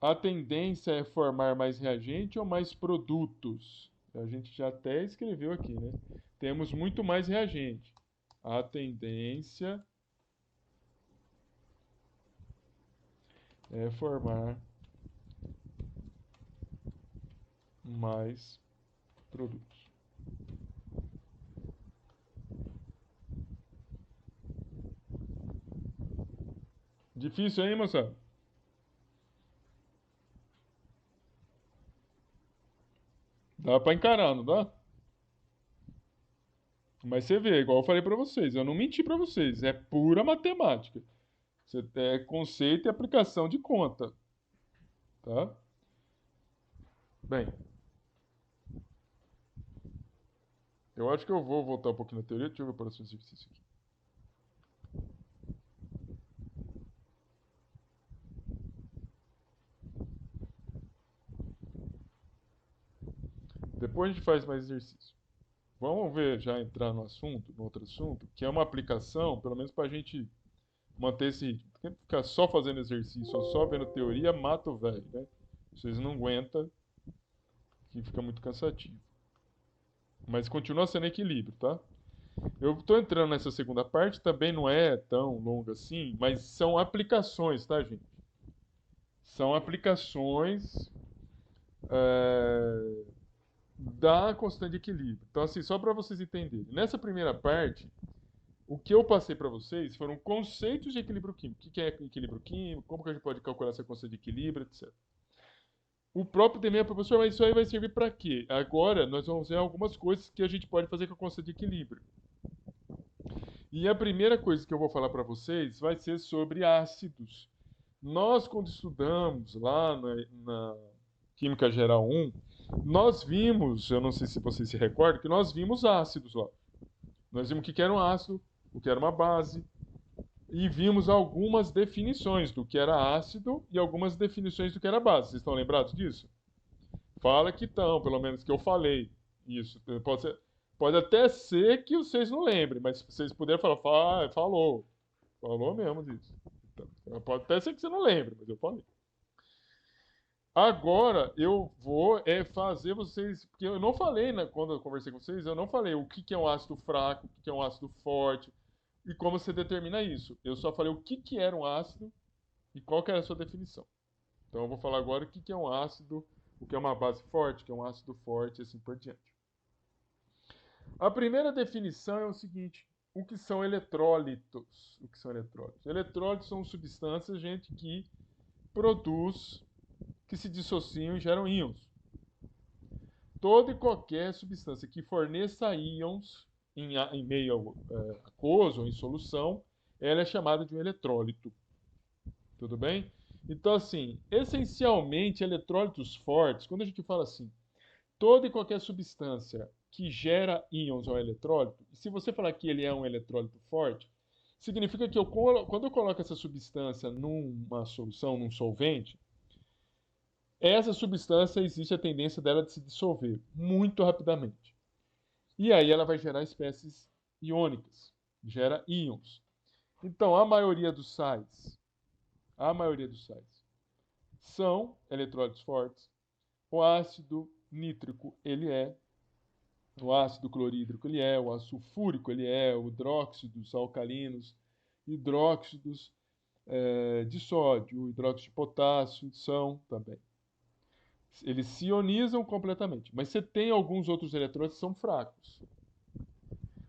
a tendência é formar mais reagente ou mais produtos? A gente já até escreveu aqui, né? Temos muito mais reagente. A tendência é formar mais produtos. Difícil, hein, moçada? Dá pra encarar, não dá? Mas você vê, igual eu falei pra vocês, eu não menti pra vocês, é pura matemática. Você é conceito e aplicação de conta, tá? Bem, eu acho que eu vou voltar um pouquinho na teoria. Deixa eu ver o próximo exercício aqui. Depois a gente faz mais exercício. Vamos ver, já entrar no assunto, no outro assunto, que é uma aplicação, pelo menos para a gente manter esse ritmo. Porque ficar só fazendo exercício ou só vendo teoria, mata o velho, né? Vocês não aguentam, que fica muito cansativo. Mas continua sendo equilíbrio, tá? Eu estou entrando nessa segunda parte, também não é tão longa assim, mas são aplicações, tá, gente? São aplicações é, da constante de equilíbrio. Então, assim, só para vocês entenderem. Nessa primeira parte, o que eu passei para vocês foram conceitos de equilíbrio químico. O que é equilíbrio químico, como que a gente pode calcular essa constante de equilíbrio, etc. O próprio também é professor, mas isso aí vai servir para quê? Agora nós vamos ver algumas coisas que a gente pode fazer com a constante de equilíbrio. E a primeira coisa que eu vou falar para vocês vai ser sobre ácidos. Nós, quando estudamos lá na Química Geral 1, nós vimos, eu não sei se vocês se recordam, que nós vimos ácidos lá. Nós vimos o que era um ácido, o que era uma base, e vimos algumas definições do que era ácido e algumas definições do que era base. Vocês estão lembrados disso? Fala que estão, pelo menos que eu falei. Isso. Pode até ser que vocês não lembrem, mas se vocês puderem falar, falou. Falou mesmo disso. Então, pode até ser que você não lembre, mas eu falei. Agora eu vou fazer vocês, porque eu não falei, né, quando eu conversei com vocês, eu não falei o que é um ácido fraco, o que é um ácido forte e como você determina isso. Eu só falei o que era um ácido e qual que era a sua definição. Então eu vou falar agora o que é um ácido, o que é uma base forte, o que é um ácido forte e assim por diante. A primeira definição é o seguinte: o que são eletrólitos? O que são eletrólitos? Eletrólitos são substâncias, gente, que se dissociam e geram íons. Toda e qualquer substância que forneça íons em meio aquoso ou em solução, ela é chamada de um eletrólito. Tudo bem? Então, assim, essencialmente, eletrólitos fortes, quando a gente fala assim, toda e qualquer substância que gera íons ao eletrólito, e se você falar que ele é um eletrólito forte, significa que quando eu coloco essa substância numa solução, num solvente, essa substância existe a tendência dela de se dissolver muito rapidamente. E aí ela vai gerar espécies iônicas, gera íons. Então, a maioria dos sais são eletrólitos fortes. O ácido nítrico, ele é. O ácido clorídrico, ele é. O ácido sulfúrico, ele é. O hidróxidos alcalinos, hidróxidos de sódio, hidróxido de potássio são também. Eles se ionizam completamente. Mas você tem alguns outros eletrólitos que são fracos.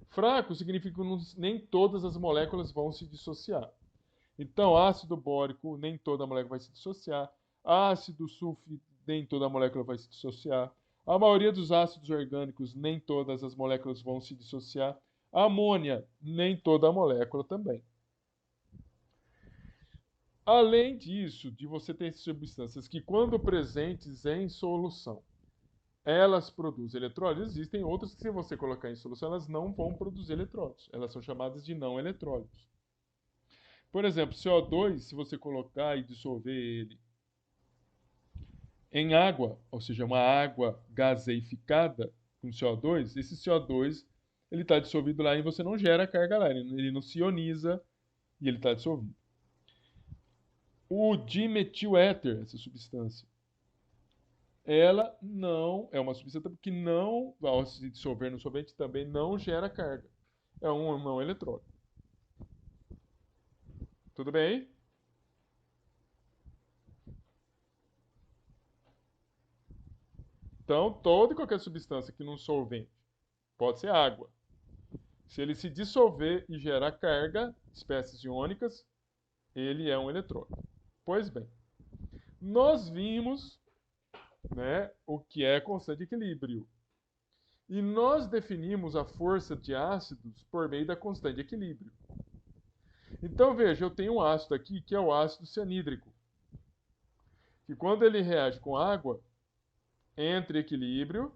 Fraco significa que nem todas as moléculas vão se dissociar. Então, ácido bórico, nem toda molécula vai se dissociar. Ácido sulfúrico, nem toda molécula vai se dissociar. A maioria dos ácidos orgânicos, nem todas as moléculas vão se dissociar. A amônia, nem toda a molécula também. Além disso, de você ter substâncias que, quando presentes em solução, elas produzem eletrólitos, existem outras que, se você colocar em solução, elas não vão produzir eletrólitos. Elas são chamadas de não eletrólitos. Por exemplo, CO2, se você colocar e dissolver ele em água, ou seja, uma água gaseificada com CO2, esse CO2 ele está dissolvido lá e você não gera carga lá, ele não se ioniza e ele está dissolvido. O dimetiléter, essa substância, ela não é uma substância que não, ao se dissolver no solvente, também não gera carga. É um não eletrólito. Tudo bem? Então, toda e qualquer substância que num solvente, pode ser água, se ele se dissolver e gerar carga, espécies iônicas, ele é um eletrólito. Pois bem, nós vimos, né, o que é constante de equilíbrio. E nós definimos a força de ácidos por meio da constante de equilíbrio. Então, veja, eu tenho um ácido aqui que é o ácido cianídrico, que quando ele reage com água, entra em equilíbrio,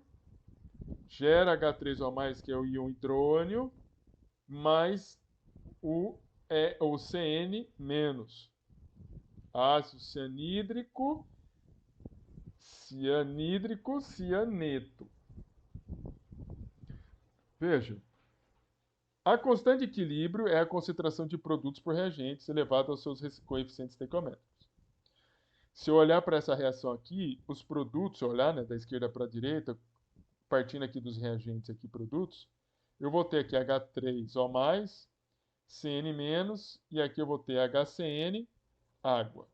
gera H3O+, que é o íon hidrônio, mais o CN-. Ácido cianídrico, cianeto. Veja, a constante de equilíbrio é a concentração de produtos por reagentes elevada aos seus coeficientes estequiométricos. Se eu olhar para essa reação aqui, os produtos, se eu olhar, né, da esquerda para a direita, partindo aqui dos reagentes aqui, produtos, eu vou ter aqui H3O+, CN-, e aqui eu vou ter HCN, água.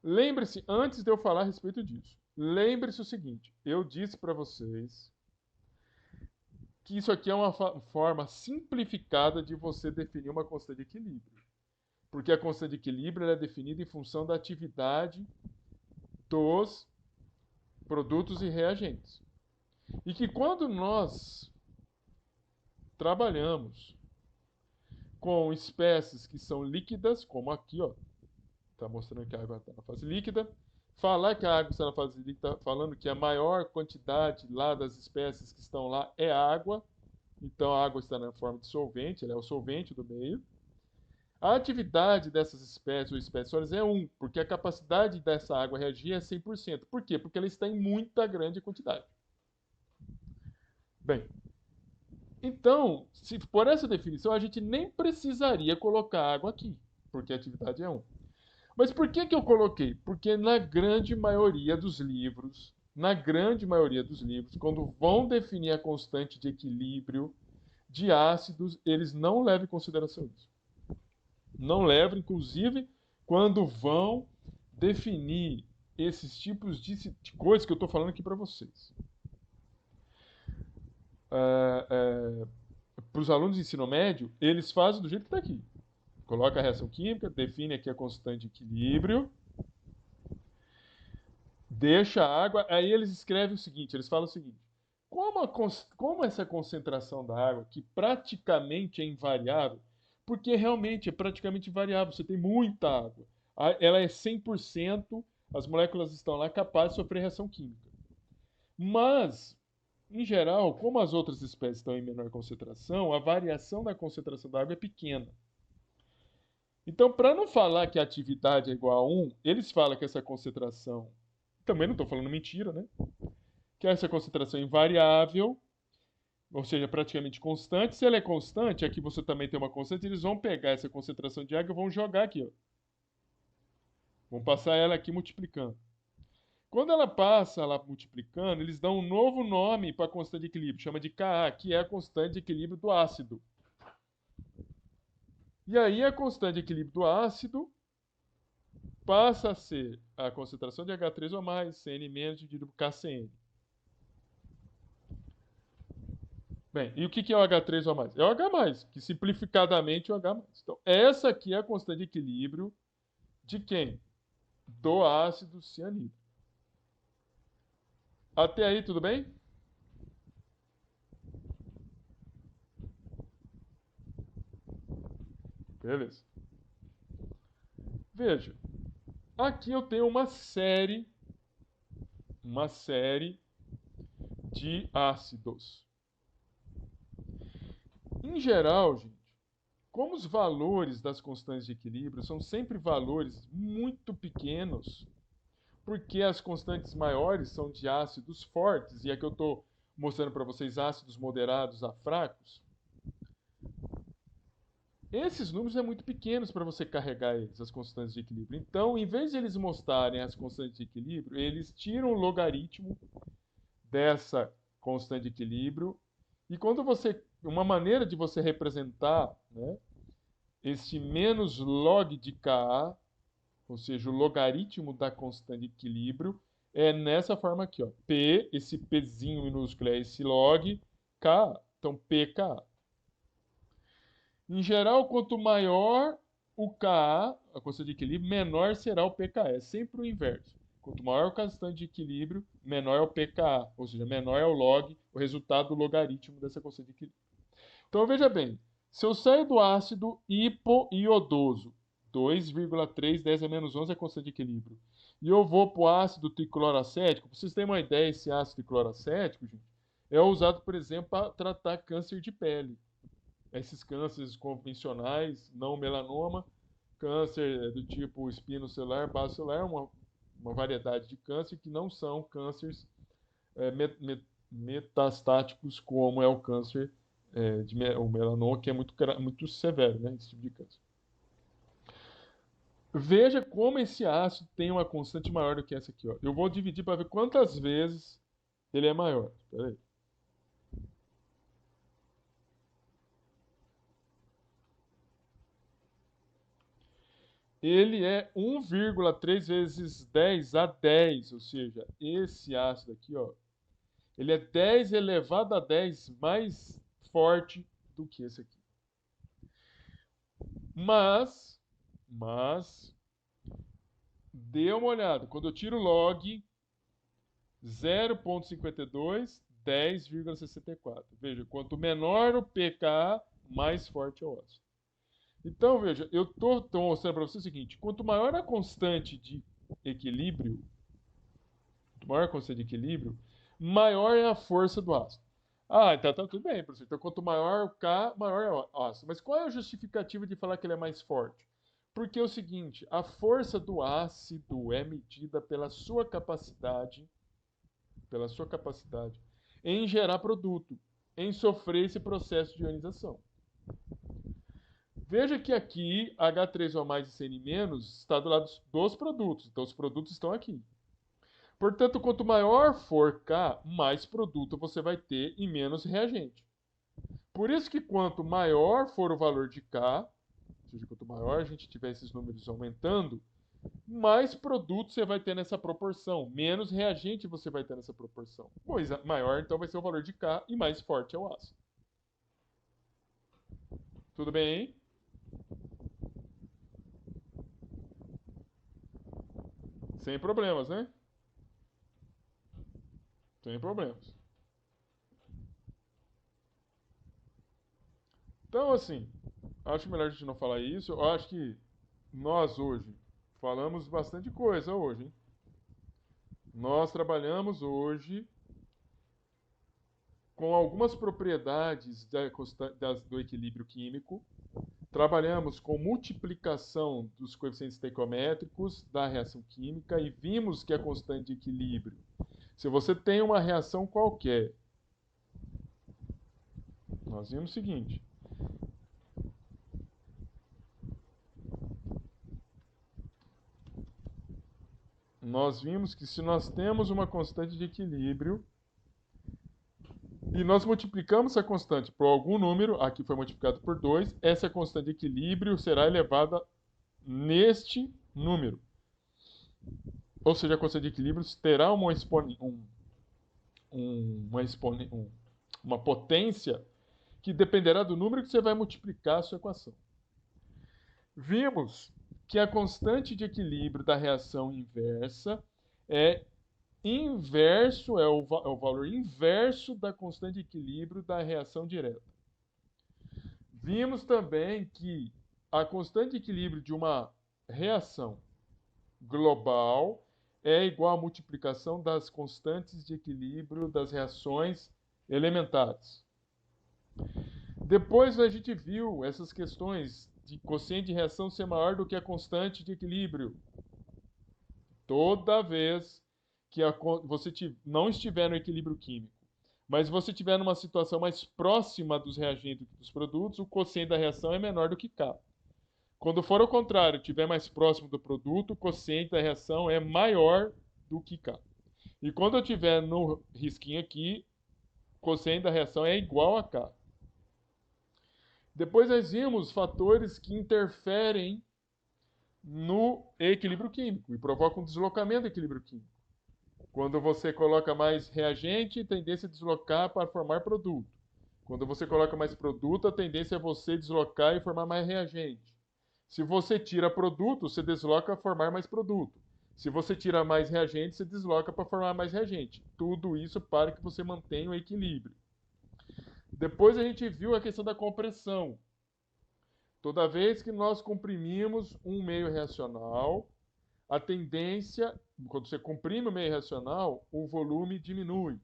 Lembre-se, antes de eu falar a respeito disso, lembre-se o seguinte, eu disse para vocês que isso aqui é uma forma simplificada de você definir uma constante de equilíbrio. Porque a constante de equilíbrio é definida em função da atividade dos produtos e reagentes. E que quando nós trabalhamos com espécies que são líquidas, como aqui, ó, está mostrando que a água está na fase líquida, falar que a água está na fase líquida, falando que a maior quantidade lá das espécies que estão lá é água, então a água está na forma de solvente, ela é o solvente do meio. A atividade dessas espécies ou espécies sólidas é 1, porque a capacidade dessa água reagir é 100%. Por quê? Porque ela está em muita grande quantidade. Bem, então, se por essa definição, a gente nem precisaria colocar água aqui, porque a atividade é 1. Mas por que eu coloquei? Porque na grande maioria dos livros, quando vão definir a constante de equilíbrio de ácidos, eles não levam em consideração isso. Não levam, inclusive, quando vão definir esses tipos de coisas que eu estou falando aqui para vocês. Para os alunos de ensino médio, eles fazem do jeito que está aqui. Coloca a reação química, define aqui a constante de equilíbrio, deixa a água, aí eles escrevem o seguinte, eles falam o seguinte, como essa concentração da água, que praticamente é invariável, porque realmente é praticamente invariável, você tem muita água, ela é 100%, as moléculas estão lá capazes de sofrer reação química. Mas, em geral, como as outras espécies estão em menor concentração, a variação da concentração da água é pequena. Então, para não falar que a atividade é igual a 1, eles falam que essa concentração, também não estou falando mentira, né? Que essa concentração é invariável, ou seja, praticamente constante. Se ela é constante, aqui você também tem uma constante, eles vão pegar essa concentração de água e vão jogar aqui, ó. Vão passar ela aqui multiplicando. Quando ela passa lá multiplicando, eles dão um novo nome para a constante de equilíbrio, chama de Ka, que é a constante de equilíbrio do ácido. E aí a constante de equilíbrio do ácido passa a ser a concentração de H3 ou mais, Cn menos dividido por KCN. Bem, e o que é o H3 ou mais? É o H+, que simplificadamente é o H+. Então, essa aqui é a constante de equilíbrio de quem? Do ácido cianídrico. Até aí, tudo bem? Beleza. Veja, aqui eu tenho uma série de ácidos. Em geral, gente, como os valores das constantes de equilíbrio são sempre valores muito pequenos, porque as constantes maiores são de ácidos fortes, e aqui eu estou mostrando para vocês ácidos moderados a fracos, esses números são muito pequenos para você carregar eles, as constantes de equilíbrio. Então, em vez de eles mostrarem as constantes de equilíbrio, eles tiram o logaritmo dessa constante de equilíbrio. E quando você, uma maneira de você representar, né, esse menos log de Ka, ou seja, o logaritmo da constante de equilíbrio, é nessa forma aqui, ó. P, esse Pzinho minúsculo é esse log, K, então pK. Em geral, quanto maior o Ka, a constante de equilíbrio, menor será o pKa. É sempre o inverso. Quanto maior a constante de equilíbrio, menor é o pKa, ou seja, menor é o log, o resultado do logaritmo dessa constante de equilíbrio. Então veja bem, se eu saio do ácido hipoiodoso, 2,3 10 a menos 11 é a constante de equilíbrio, e eu vou para o ácido tricloracético, para vocês terem uma ideia, esse ácido tricloracético, gente, é usado, por exemplo, para tratar câncer de pele. Esses cânceres convencionais, não melanoma, câncer do tipo espinocelular, basocelular, uma variedade de câncer que não são cânceres metastáticos, como é o câncer o melanoma, que é muito severo, né, esse tipo de câncer. Veja como esse ácido tem uma constante maior do que essa aqui, ó. Eu vou dividir para ver quantas vezes ele é maior. Espera aí. Ele é 1,3 vezes 10 a 10, ou seja, esse ácido aqui, ó, ele é 10 elevado a 10 mais forte do que esse aqui. Mas, dê uma olhada. Quando eu tiro log, 0,52, 10,64. Veja, quanto menor o pKa, mais forte é o ácido. Então, veja, eu estou mostrando para você o seguinte: quanto maior a constante de equilíbrio, maior é a força do ácido. Ah, então tudo bem, professor. Então, quanto maior o K, maior é o ácido. Mas qual é a justificativa de falar que ele é mais forte? Porque é o seguinte: a força do ácido é medida pela sua capacidade em gerar produto, em sofrer esse processo de ionização. Veja que aqui H3O mais e Cn- está do lado dos produtos, então os produtos estão aqui. Portanto, quanto maior for K, mais produto você vai ter e menos reagente. Por isso que quanto maior for o valor de K, ou seja, quanto maior a gente tiver esses números aumentando, mais produto você vai ter nessa proporção, menos reagente você vai ter nessa proporção. Pois maior então vai ser o valor de K e mais forte é o ácido. Tudo bem, hein? Sem problemas, né? Sem problemas. Então, assim, acho melhor a gente não falar isso. Eu acho que nós hoje falamos bastante coisa hoje, hein? Nós trabalhamos hoje com algumas propriedades do equilíbrio químico. Trabalhamos com multiplicação dos coeficientes estequiométricos da reação química e vimos que a constante de equilíbrio, se você tem uma reação qualquer Nós vimos o seguinte. Nós vimos que se nós temos uma constante de equilíbrio e nós multiplicamos essa constante por algum número, aqui foi multiplicado por 2, essa constante de equilíbrio será elevada neste número. Ou seja, a constante de equilíbrio terá uma potência que dependerá do número que você vai multiplicar a sua equação. Vimos que a constante de equilíbrio da reação inversa é o valor inverso da constante de equilíbrio da reação direta. Vimos também que a constante de equilíbrio de uma reação global é igual à multiplicação das constantes de equilíbrio das reações elementares. Depois a gente viu essas questões de quociente de reação ser maior do que a constante de equilíbrio. Toda vez que você não estiver no equilíbrio químico, mas você estiver numa situação mais próxima dos reagentes do que dos produtos, o quociente da reação é menor do que K. Quando for ao contrário, estiver mais próximo do produto, o quociente da reação é maior do que K. E quando eu estiver no risquinho aqui, o quociente da reação é igual a K. Depois nós vimos fatores que interferem no equilíbrio químico e provocam um deslocamento do equilíbrio químico. Quando você coloca mais reagente, tendência a deslocar para formar produto. Quando você coloca mais produto, a tendência é você deslocar e formar mais reagente. Se você tira produto, você desloca a formar mais produto. Se você tira mais reagente, você desloca para formar mais reagente. Tudo isso para que você mantenha o equilíbrio. Depois a gente viu a questão da compressão. Toda vez que nós comprimimos um meio reacional, a tendência, quando você comprime o meio reacional, o volume diminui,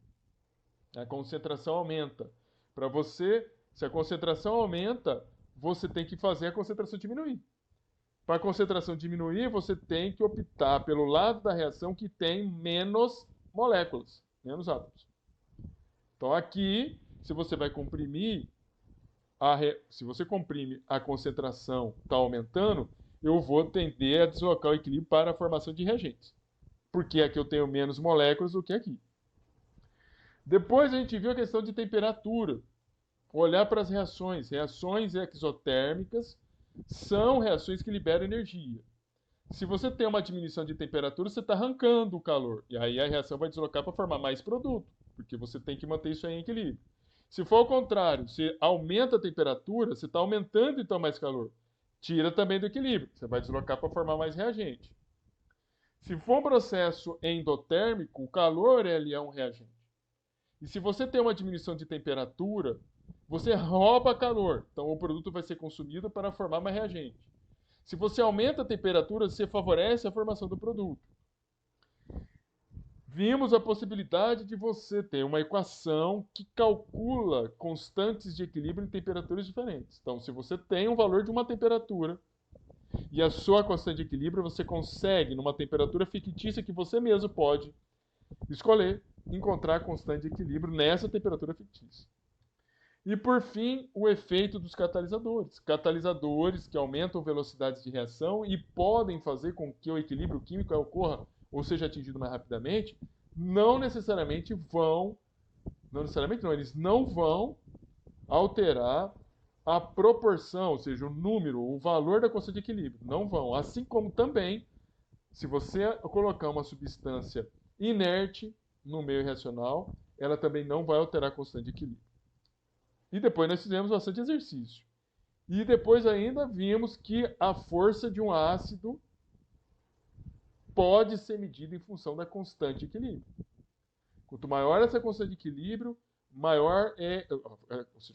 a concentração aumenta. Para você, se a concentração aumenta, você tem que fazer a concentração diminuir. Para a concentração diminuir, você tem que optar pelo lado da reação que tem menos moléculas, menos átomos. Então aqui, se você vai comprimir, se você comprime a concentração está aumentando, eu vou tender a deslocar o equilíbrio para a formação de reagentes. Porque aqui eu tenho menos moléculas do que aqui. Depois a gente viu a questão de temperatura. Olhar para as reações. Reações exotérmicas são reações que liberam energia. Se você tem uma diminuição de temperatura, você está arrancando o calor. E aí a reação vai deslocar para formar mais produto, porque você tem que manter isso aí em equilíbrio. Se for ao contrário, você aumenta a temperatura, você está aumentando então mais calor. Tira também do equilíbrio, você vai deslocar para formar mais reagente. Se for um processo endotérmico, o calor ele é um reagente. E se você tem uma diminuição de temperatura, você rouba calor, então o produto vai ser consumido para formar mais reagente. Se você aumenta a temperatura, você favorece a formação do produto. Vimos a possibilidade de você ter uma equação que calcula constantes de equilíbrio em temperaturas diferentes. Então, se você tem um valor de uma temperatura e a sua constante de equilíbrio, você consegue, numa temperatura fictícia que você mesmo pode escolher, encontrar a constante de equilíbrio nessa temperatura fictícia. E, por fim, o efeito dos catalisadores. Catalisadores que aumentam velocidades de reação e podem fazer com que o equilíbrio químico ocorra ou seja atingido mais rapidamente, eles não vão alterar a proporção, ou seja, o número, o valor da constante de equilíbrio. Não vão. Assim como também, se você colocar uma substância inerte no meio reacional, ela também não vai alterar a constante de equilíbrio. E depois nós fizemos bastante exercício. E depois ainda vimos que a força de um ácido pode ser medida em função da constante de equilíbrio. Quanto maior essa constante de equilíbrio,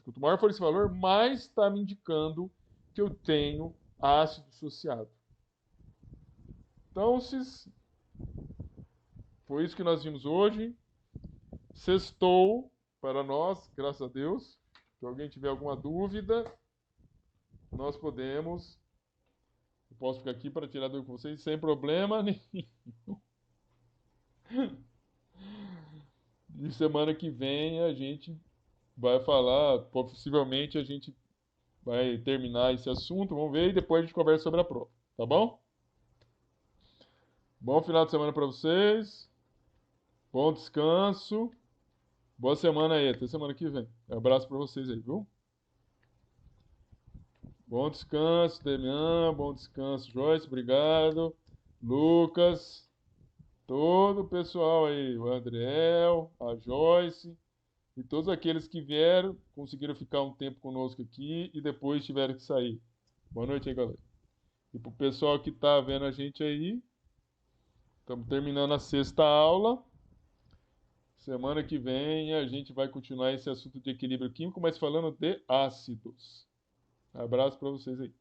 quanto maior for esse valor, mais está me indicando que eu tenho ácido associado. Então, foi isso que nós vimos hoje. Sextou para nós, graças a Deus. Se alguém tiver alguma dúvida, nós podemos. Eu posso ficar aqui para tirar dúvida com vocês sem problema nenhum. E semana que vem a gente vai falar, possivelmente a gente vai terminar esse assunto, vamos ver, e depois a gente conversa sobre a prova, tá bom? Bom final de semana para vocês, bom descanso, boa semana aí, até semana que vem. Um abraço para vocês aí, viu? Bom descanso, Demian, bom descanso, Joyce, obrigado. Lucas, todo o pessoal aí, o Andriel, a Joyce e todos aqueles que vieram, conseguiram ficar um tempo conosco aqui e depois tiveram que sair. Boa noite aí, galera. E pro pessoal que tá vendo a gente aí, estamos terminando a sexta aula. Semana que vem a gente vai continuar esse assunto de equilíbrio químico, mas falando de ácidos. Abraço para vocês aí.